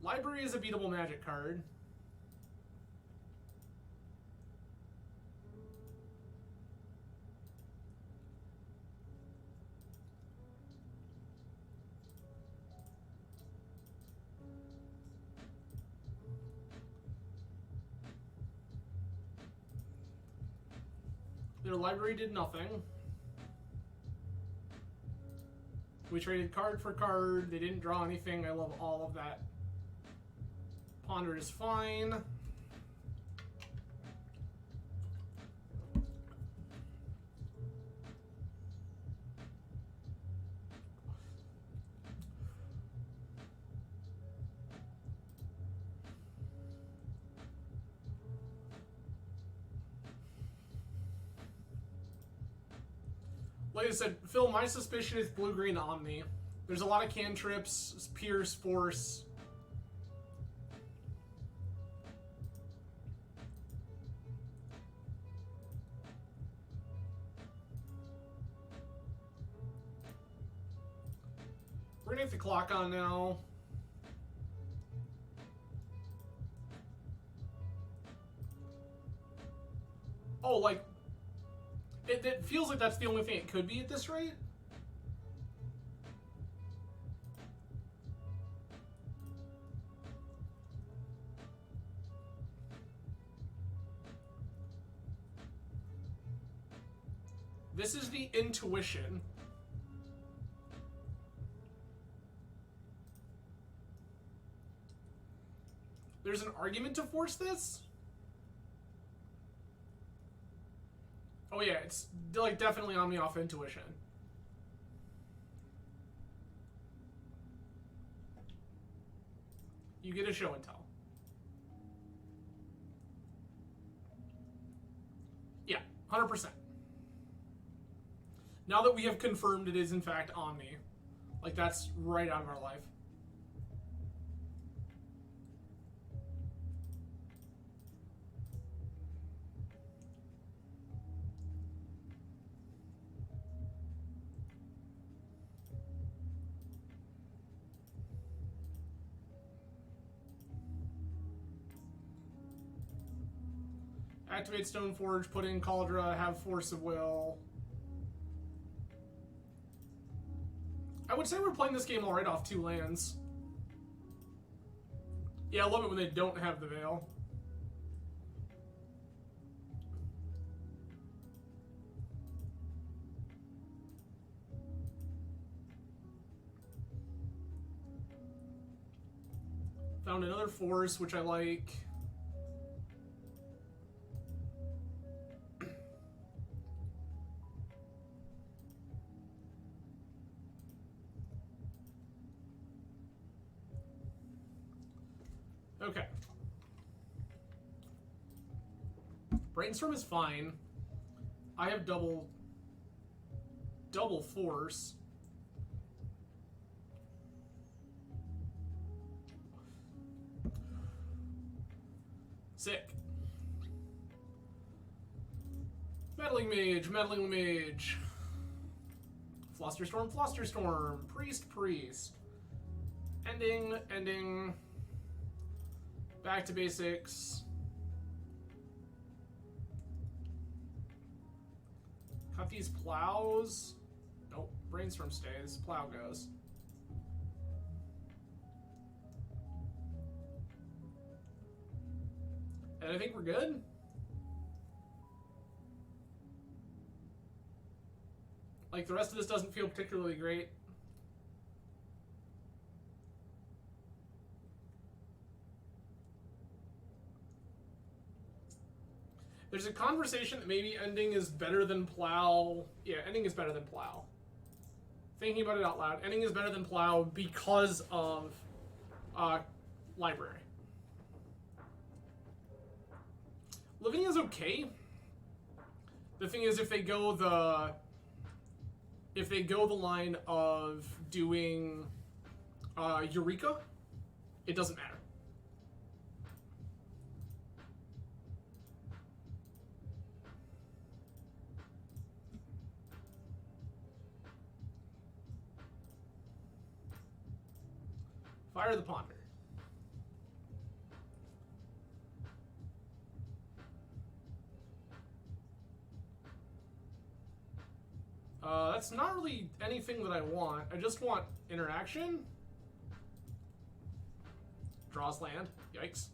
Library is a beatable Magic card. Their library did nothing. We traded card for card. They didn't draw anything. I love all of that. Ponder is fine. Like I said, Phil, my suspicion is blue-green Omni. There's a lot of cantrips, Pierce, Force. We're gonna get the clock on now. Oh, like, it feels like that's the only thing it could be at this rate. This is the intuition. There's an argument to force this? Oh yeah, it's like definitely on me off intuition. You get a show and tell. Yeah, 100%. Now that we have confirmed it is in fact on me, like that's right out of our life. Activate Stoneforge, put in Cauldra, have Force of Will. I would say we're playing this game alright off 2 lands. Yeah, I love it when they don't have the Veil. Found another Force, which I like. Okay. Brainstorm is fine. I have double Force. Sick. Meddling Mage. Flusterstorm. Priest. Ending. Back to basics. Cut these plows. Nope. Brainstorm stays. Plow goes. And I think we're good. Like, the rest of this doesn't feel particularly great. There's a conversation that maybe ending is better than plow. Yeah, ending is better than plow. Thinking about it out loud, ending is better than plow because of library. Living is okay. The thing is, if they go the line of doing Eureka, it doesn't matter. Fire the Ponder. That's not really anything that I want. I just want interaction. Draws land. Yikes.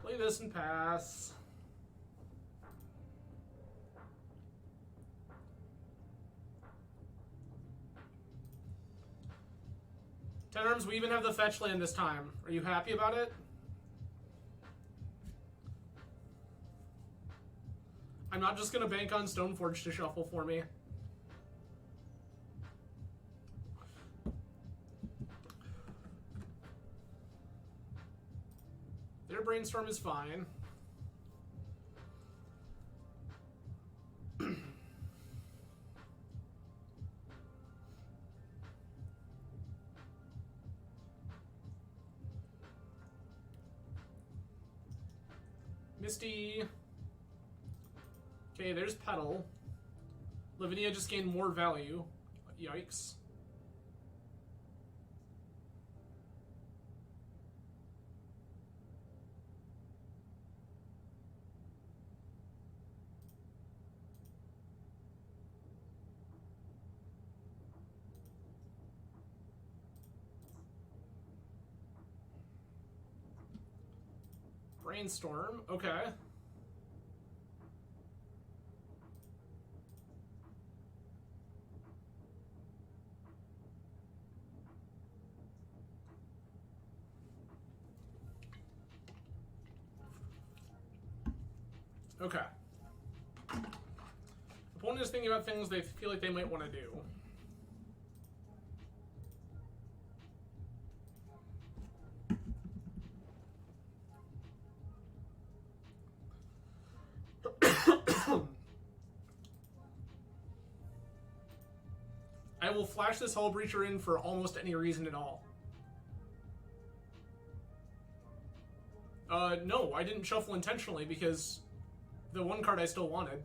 Play this and pass. Ten Arms, we even have the fetch land this time. Are you happy about it? I'm not just gonna bank on Stoneforge to shuffle for me. Their Brainstorm is fine. Misty. Okay, there's Petal. Lavinia just gained more value. Yikes. Brainstorm, okay. Okay. Opponent is thinking about things they feel like they might want to do. I will flash this Hull Breacher in for almost any reason at all. No, I didn't shuffle intentionally because the one card I still wanted.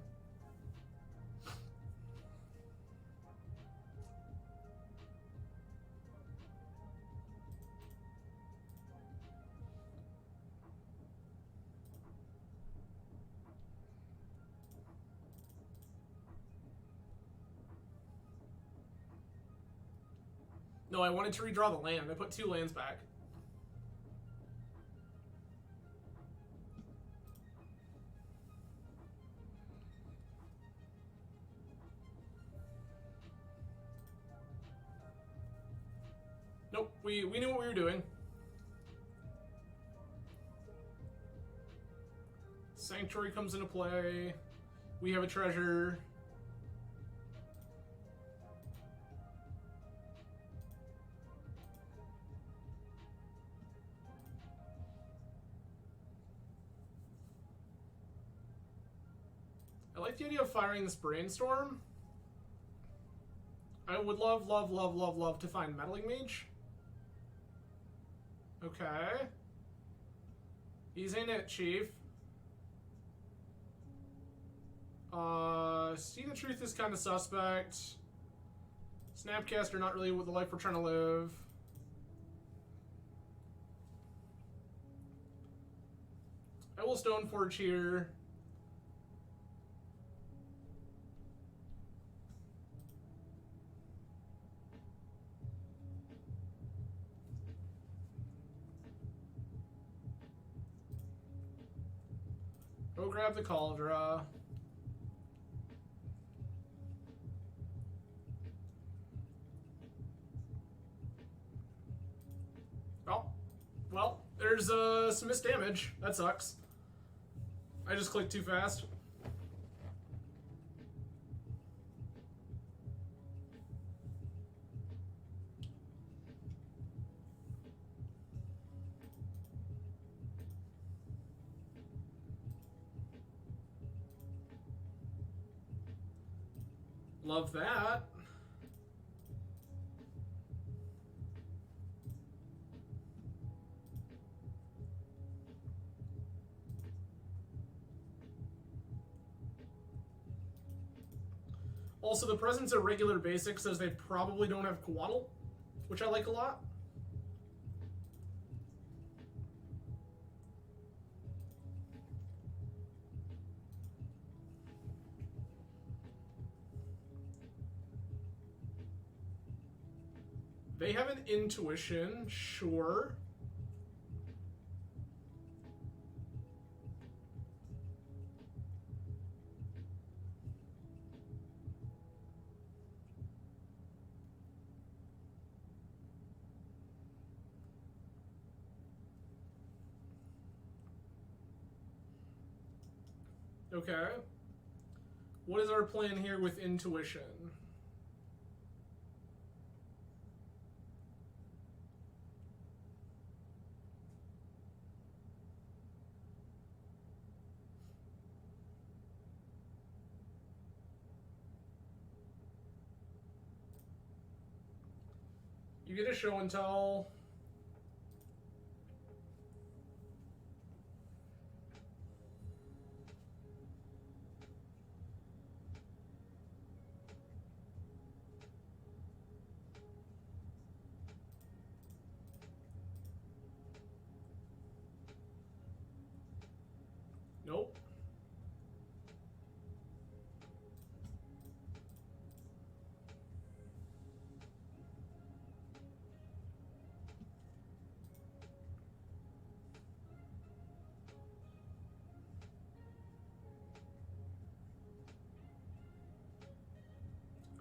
No, I wanted to redraw the land. I put 2 lands back. Nope, we knew what we were doing. Sanctuary comes into play. We have a treasure. I like the idea of firing this Brainstorm. I would love, love, love, love, love to find Meddling Mage. Okay. He's in it, Chief. See the Truth is kind of suspect. Snapcaster, not really with the life we're trying to live. I will Stoneforge here. Go grab the Cauldra. Oh, well, there's some missed damage. That sucks. I just clicked too fast. Love that. Also, the presence of regular basic says they probably don't have Coatl, which I like a lot. They have an intuition, sure. Okay. What is our plan here with intuition? You get a show and tell. Nope.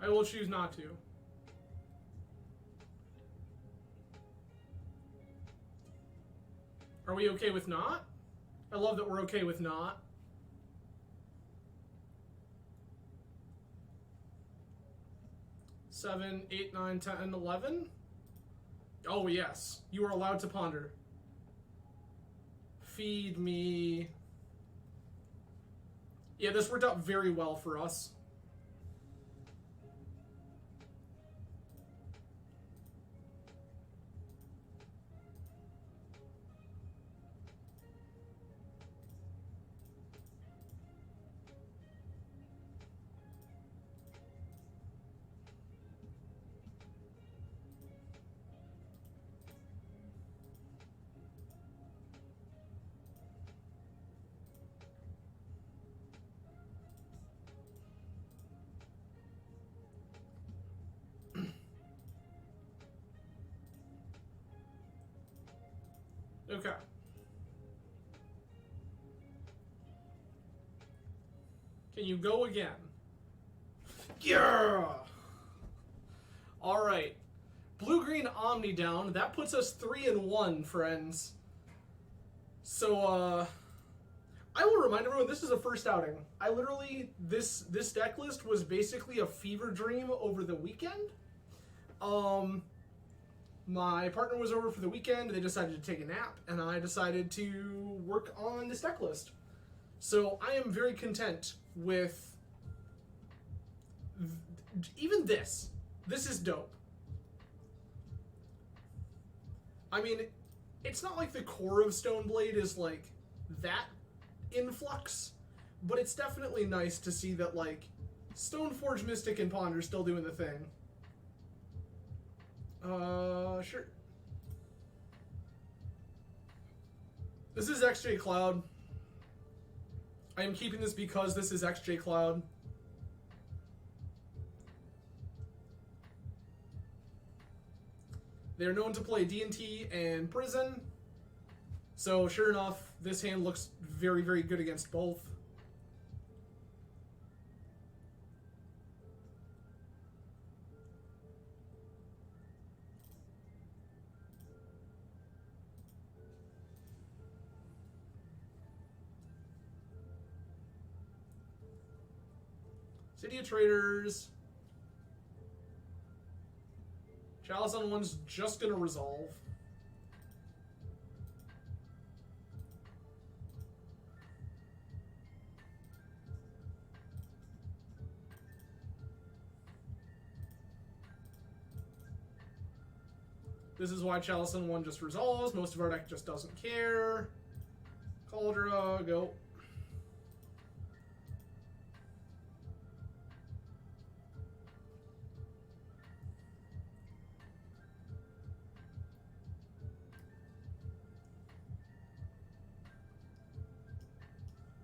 I will choose not to. Are we okay with not? I love that we're okay with not. Seven, 8, 9, 10, 11. Oh, yes. You are allowed to ponder. Feed me. Yeah, this worked out very well for us. Okay. Can you go again? Yeah! Alright. Blue-green Omni down. That puts us 3-1, friends. So, I will remind everyone, this is a first outing. I literally, this deck list was basically a fever dream over the weekend. My partner was over for the weekend, they decided to take a nap, and I decided to work on this deck list. So I am very content with even this. This is dope. I mean, it's not like the core of Stoneblade is like that influx, but it's definitely nice to see that like Stoneforge, Mystic, and Ponder still doing the thing. Sure. This is XJ Cloud. I am keeping this because this is XJ Cloud. They're known to play D&T and Prison. So sure enough, this hand looks very, very good against both. City of Traders. Chalice on one's just gonna resolve. This is why Chalice on one just resolves. Most of our deck just doesn't care. Cauldra, go.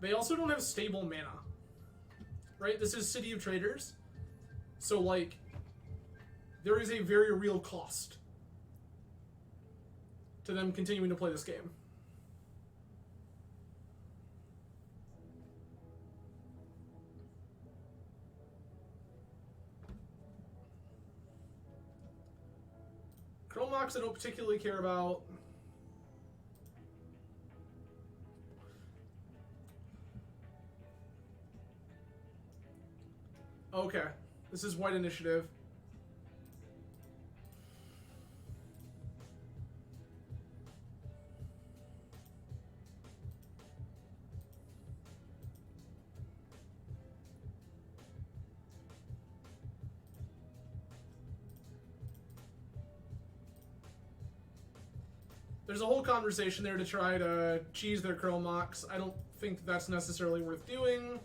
They also don't have stable mana. Right? This is City of Traders. So, like, there is a very real cost to them continuing to play this game. Chromox I don't particularly care about. Okay. This is white initiative. There's a whole conversation there to try to cheese their Chromox. I don't think that's necessarily worth doing.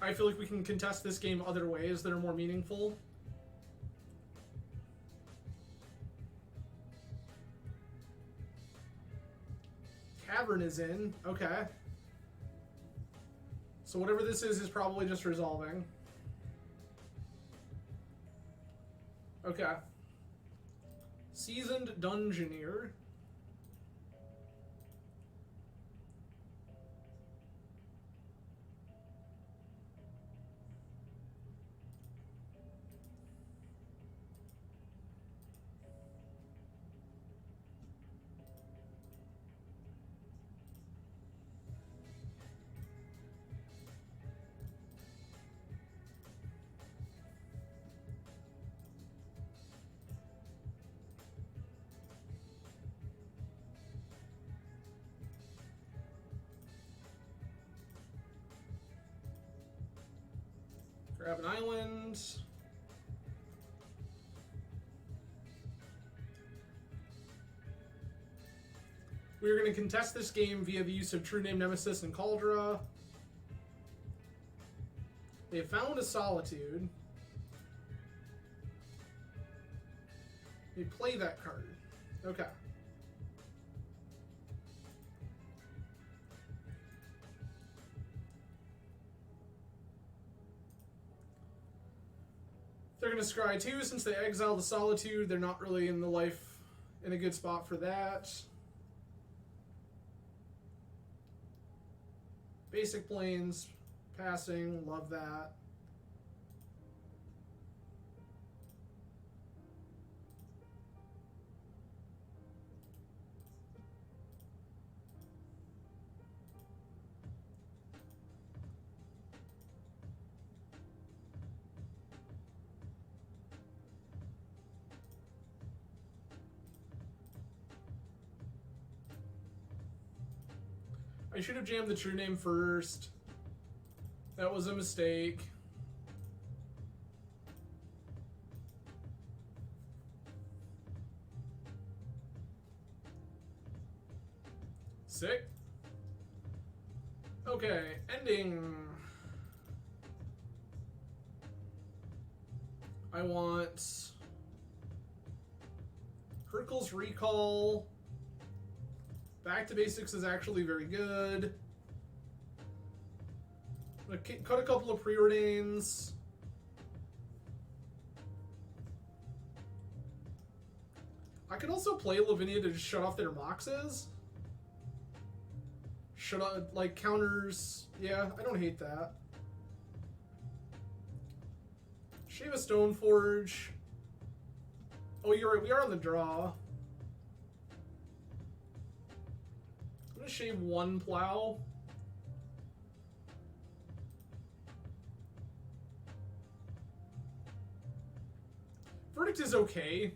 I feel like we can contest this game other ways that are more meaningful. Cavern is in. Okay. So whatever this is probably just resolving. Okay. Seasoned Dungeoneer. Grab an island. We're going to contest this game via the use of True Name Nemesis and Cauldra. They found a Solitude. They play that card. Okay. They're going to scry too, since they exile the Solitude. They're not really in a good spot for that. Basic Plains, passing, love that. I should have jammed the True Name first. That was a mistake. Sick. Okay, ending. I want Hurkyl's Recall. Back to Basics is actually very good. I'm gonna cut a couple of preordains. I could also play Lavinia to just shut off their Moxes. Shut off, like, counters. Yeah, I don't hate that. Shave a Stoneforge. Oh, you're right, we are on the draw. I'm gonna shave one Plow. Verdict is okay.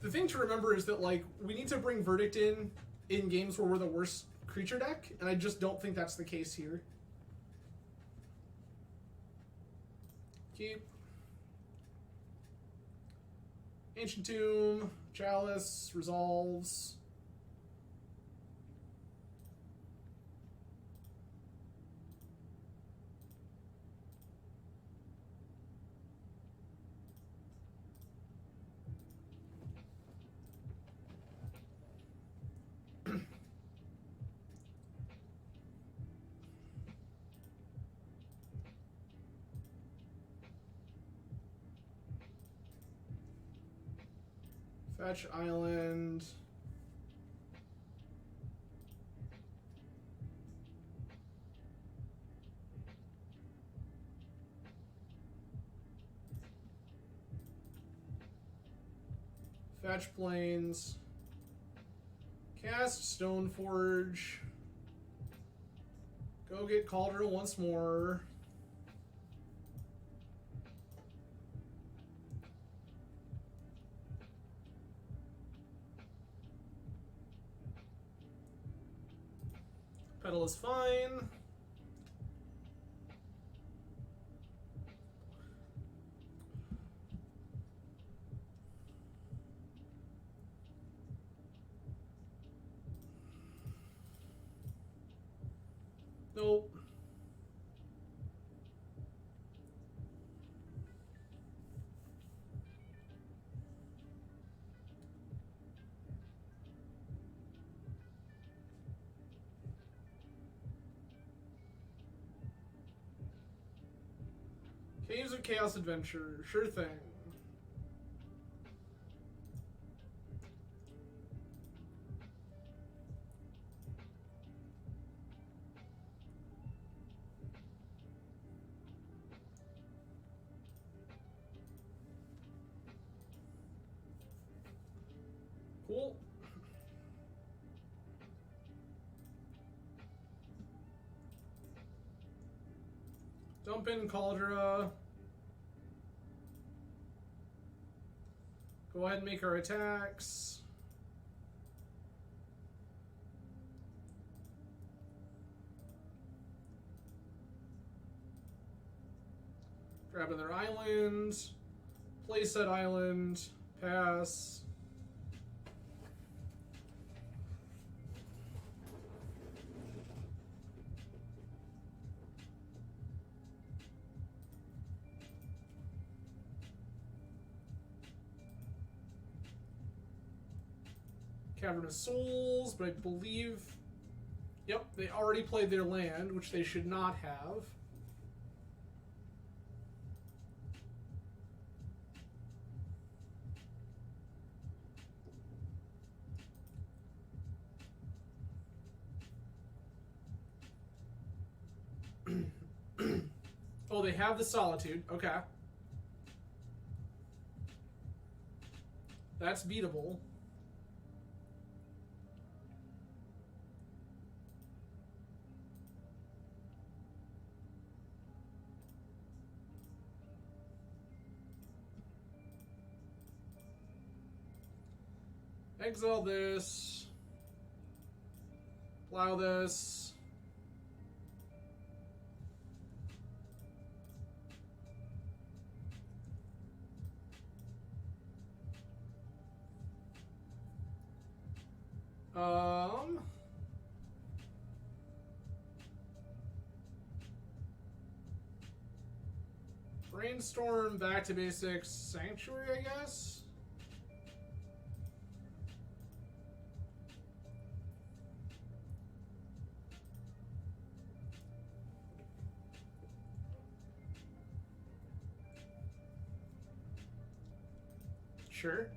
The thing to remember is that, like, we need to bring Verdict in games where we're the worst creature deck, and I just don't think that's the case here. Keep. Ancient Tomb, Chalice, Resolves. Fetch island. Fetch plains. Cast Stoneforge. Go get Cauldron once more. Petal is fine. Nope. Caves of Chaos Adventure, sure thing. Cool. Dump in Cauldra. Go ahead and make our attacks. Grab another island. Place that island. Pass. Cavern of Souls, but I believe... Yep, they already played their land, which they should not have. Oh, they have the Solitude. Okay. That's beatable. Exile this. Plow this. Brainstorm, back to basics, Sanctuary, I guess? Sure.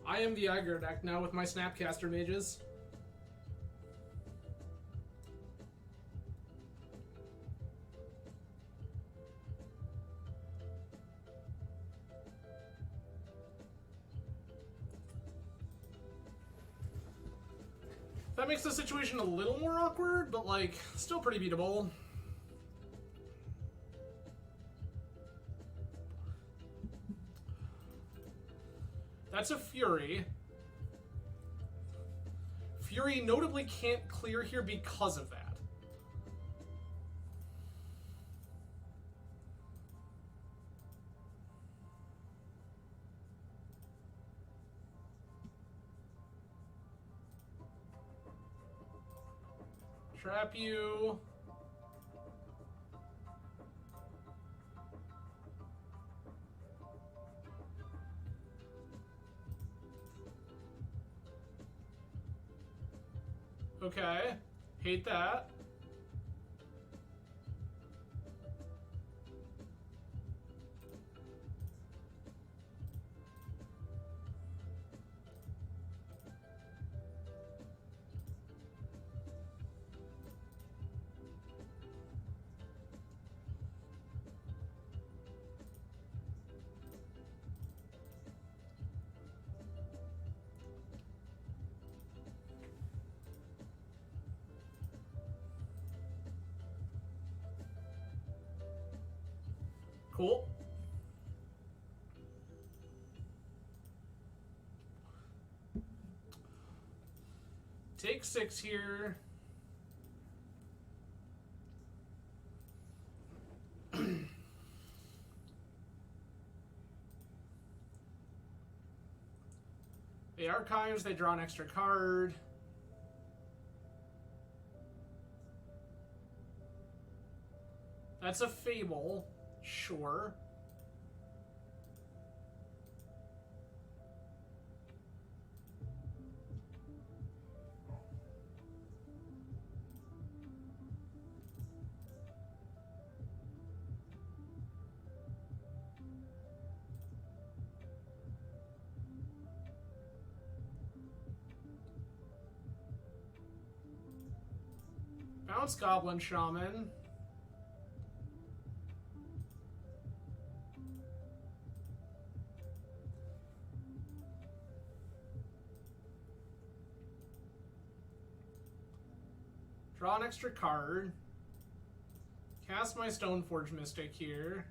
I am the Iger deck now with my Snapcaster mages. That makes the situation a little more awkward, but like, still pretty beatable. That's a Fury. Fury notably can't clear here because of that. Trap you. Okay. Hate that. Cool. Take 6 here. They archives, they draw an extra card. That's a Fable. Sure. Bounce Goblin Shaman. Draw an extra card. Cast my Stoneforge Mystic here.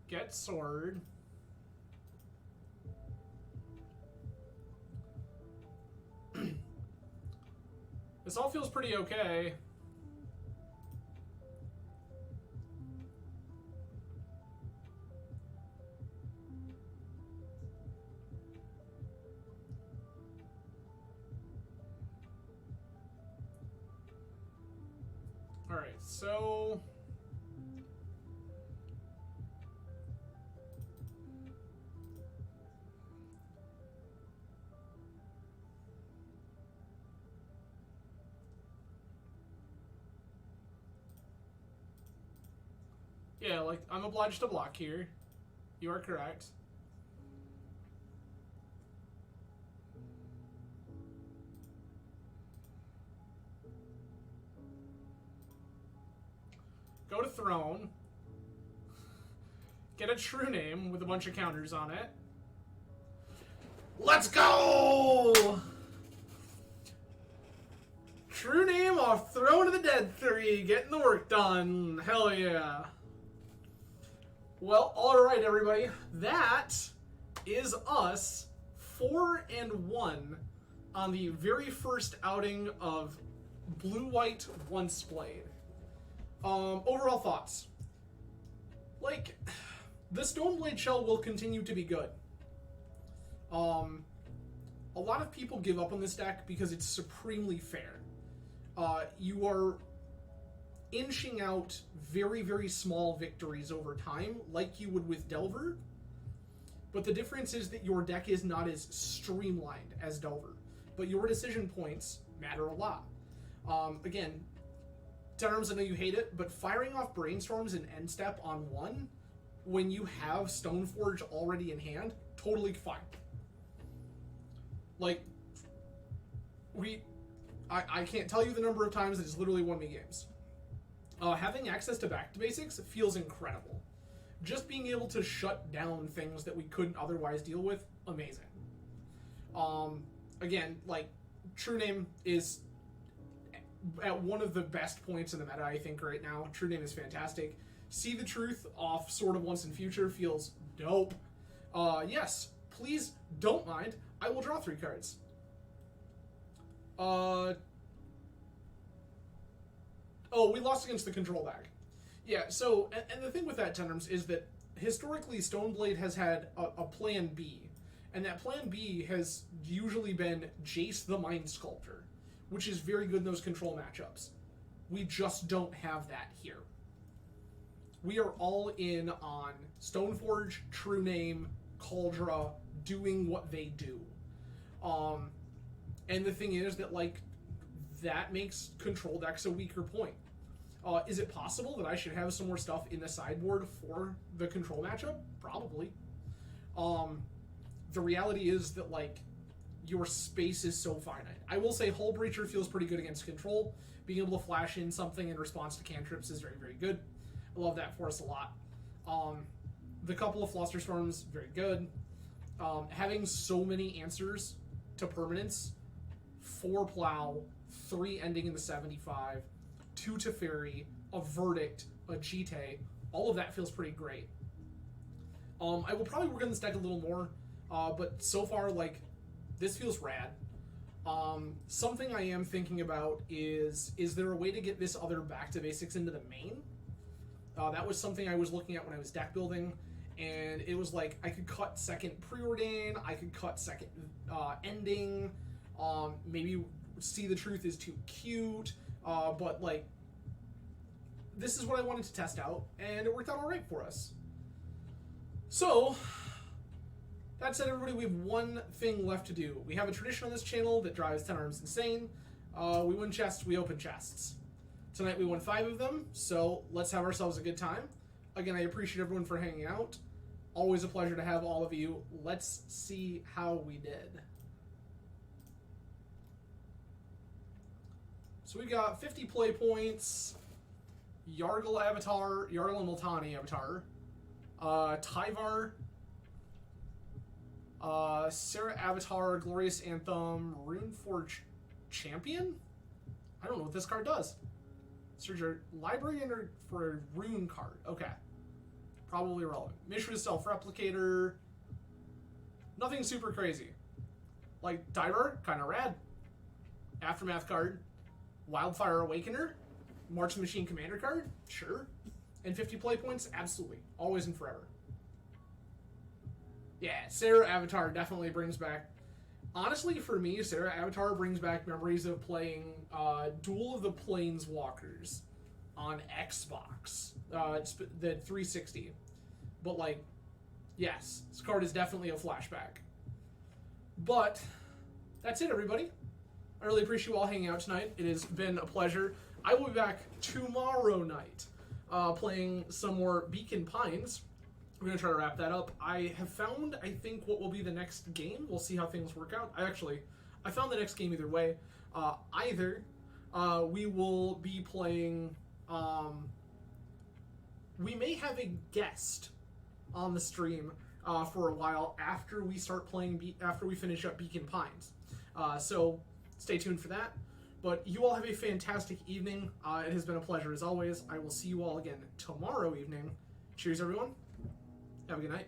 Get Sword. This all feels pretty okay. Alright, so... yeah, like, I'm obliged to block here. You are correct. Go to Throne. Get a True Name with a bunch of counters on it. Let's go! True Name off Throne of the Dead 3. Getting the work done. Hell yeah. Well, alright everybody. That is us 4-1 on the very first outing of Blue-White Once Played. Overall thoughts. Like, the Stoneblade shell will continue to be good. A lot of people give up on this deck because it's supremely fair. You are inching out very, very small victories over time, like you would with Delver. But the difference is that your deck is not as streamlined as Delver. But your decision points matter a lot. Again, Terms, I know you hate it, but firing off Brainstorms and End Step on one, when you have Stoneforge already in hand, totally fine. Like, I can't tell you the number of times that it's literally won me games. Having access to Back to Basics feels incredible. Just being able to shut down things that we couldn't otherwise deal with, amazing. Again, like, True Name is at one of the best points in the meta, I think, right now. True Name is fantastic. See the Truth off Sword of Once and Future feels dope. Yes, please don't mind. I will draw 3 cards. Oh, we lost against the control deck. Yeah, so, and the thing with that, Tenderms, is that historically Stoneblade has had a plan B. And that plan B has usually been Jace the Mind Sculptor, which is very good in those control matchups. We just don't have that here. We are all in on Stoneforge, True Name, Cauldra, doing what they do. And the thing is that, like, that makes control decks a weaker point. Is it possible that I should have some more stuff in the sideboard for the control matchup? Probably. The reality is that, like, your space is so finite. I will say Hull Breacher feels pretty good against control. Being able to flash in something in response to cantrips is very, very good. I love that for us a lot. The couple of Flusterstorms, very good. Having so many answers to permanence, 4 Plow, 3 ending in the 75, 2 Teferi, a Verdict, a Jite, all of that feels pretty great. I will probably work on this deck a little more, but so far, like, this feels rad. Something I am thinking about is there a way to get this other Back to Basics into the main? That was something I was looking at when I was deck building, and it was like, I could cut second Preordain, I could cut second Ending, maybe See the Truth is too cute, but, like, this is what I wanted to test out, and it worked out alright for us. So, that said, everybody, we have one thing left to do. We have a tradition on this channel that drives Tenderms insane. We win chests, we open chests. Tonight we won 5 of them, so let's have ourselves a good time. Again, I appreciate everyone for hanging out. Always a pleasure to have all of you. Let's see how we did. So we got 50 play points, Yargle Avatar, Yargle and Multani Avatar, Tyvar, Sarah Avatar, Glorious Anthem, Runeforge Champion? I don't know what this card does. Search your library for a rune card. Okay. Probably irrelevant. Mishra's Self-Replicator. Nothing super crazy. Like, Tyvar, kind of rad. Aftermath card. Wildfire Awakener. March Machine Commander card. Sure. And 50 play points? Absolutely. Always and forever. Yeah, Sarah Avatar definitely brings back... Honestly, for me, Sarah Avatar brings back memories of playing Duel of the Planeswalkers on Xbox, the 360. But, like, yes, this card is definitely a flashback. But that's it, everybody. I really appreciate you all hanging out tonight. It has been a pleasure. I will be back tomorrow night playing some more Beacon Pines. We're going to try to wrap that up. I have found, I think, what will be the next game. We'll see how things work out. I found the next game either way. We will be playing... we may have a guest on the stream for a while after we start playing, after we finish up Beacon Pines. So stay tuned for that. But you all have a fantastic evening. It has been a pleasure as always. I will see you all again tomorrow evening. Cheers, everyone. Have a good night.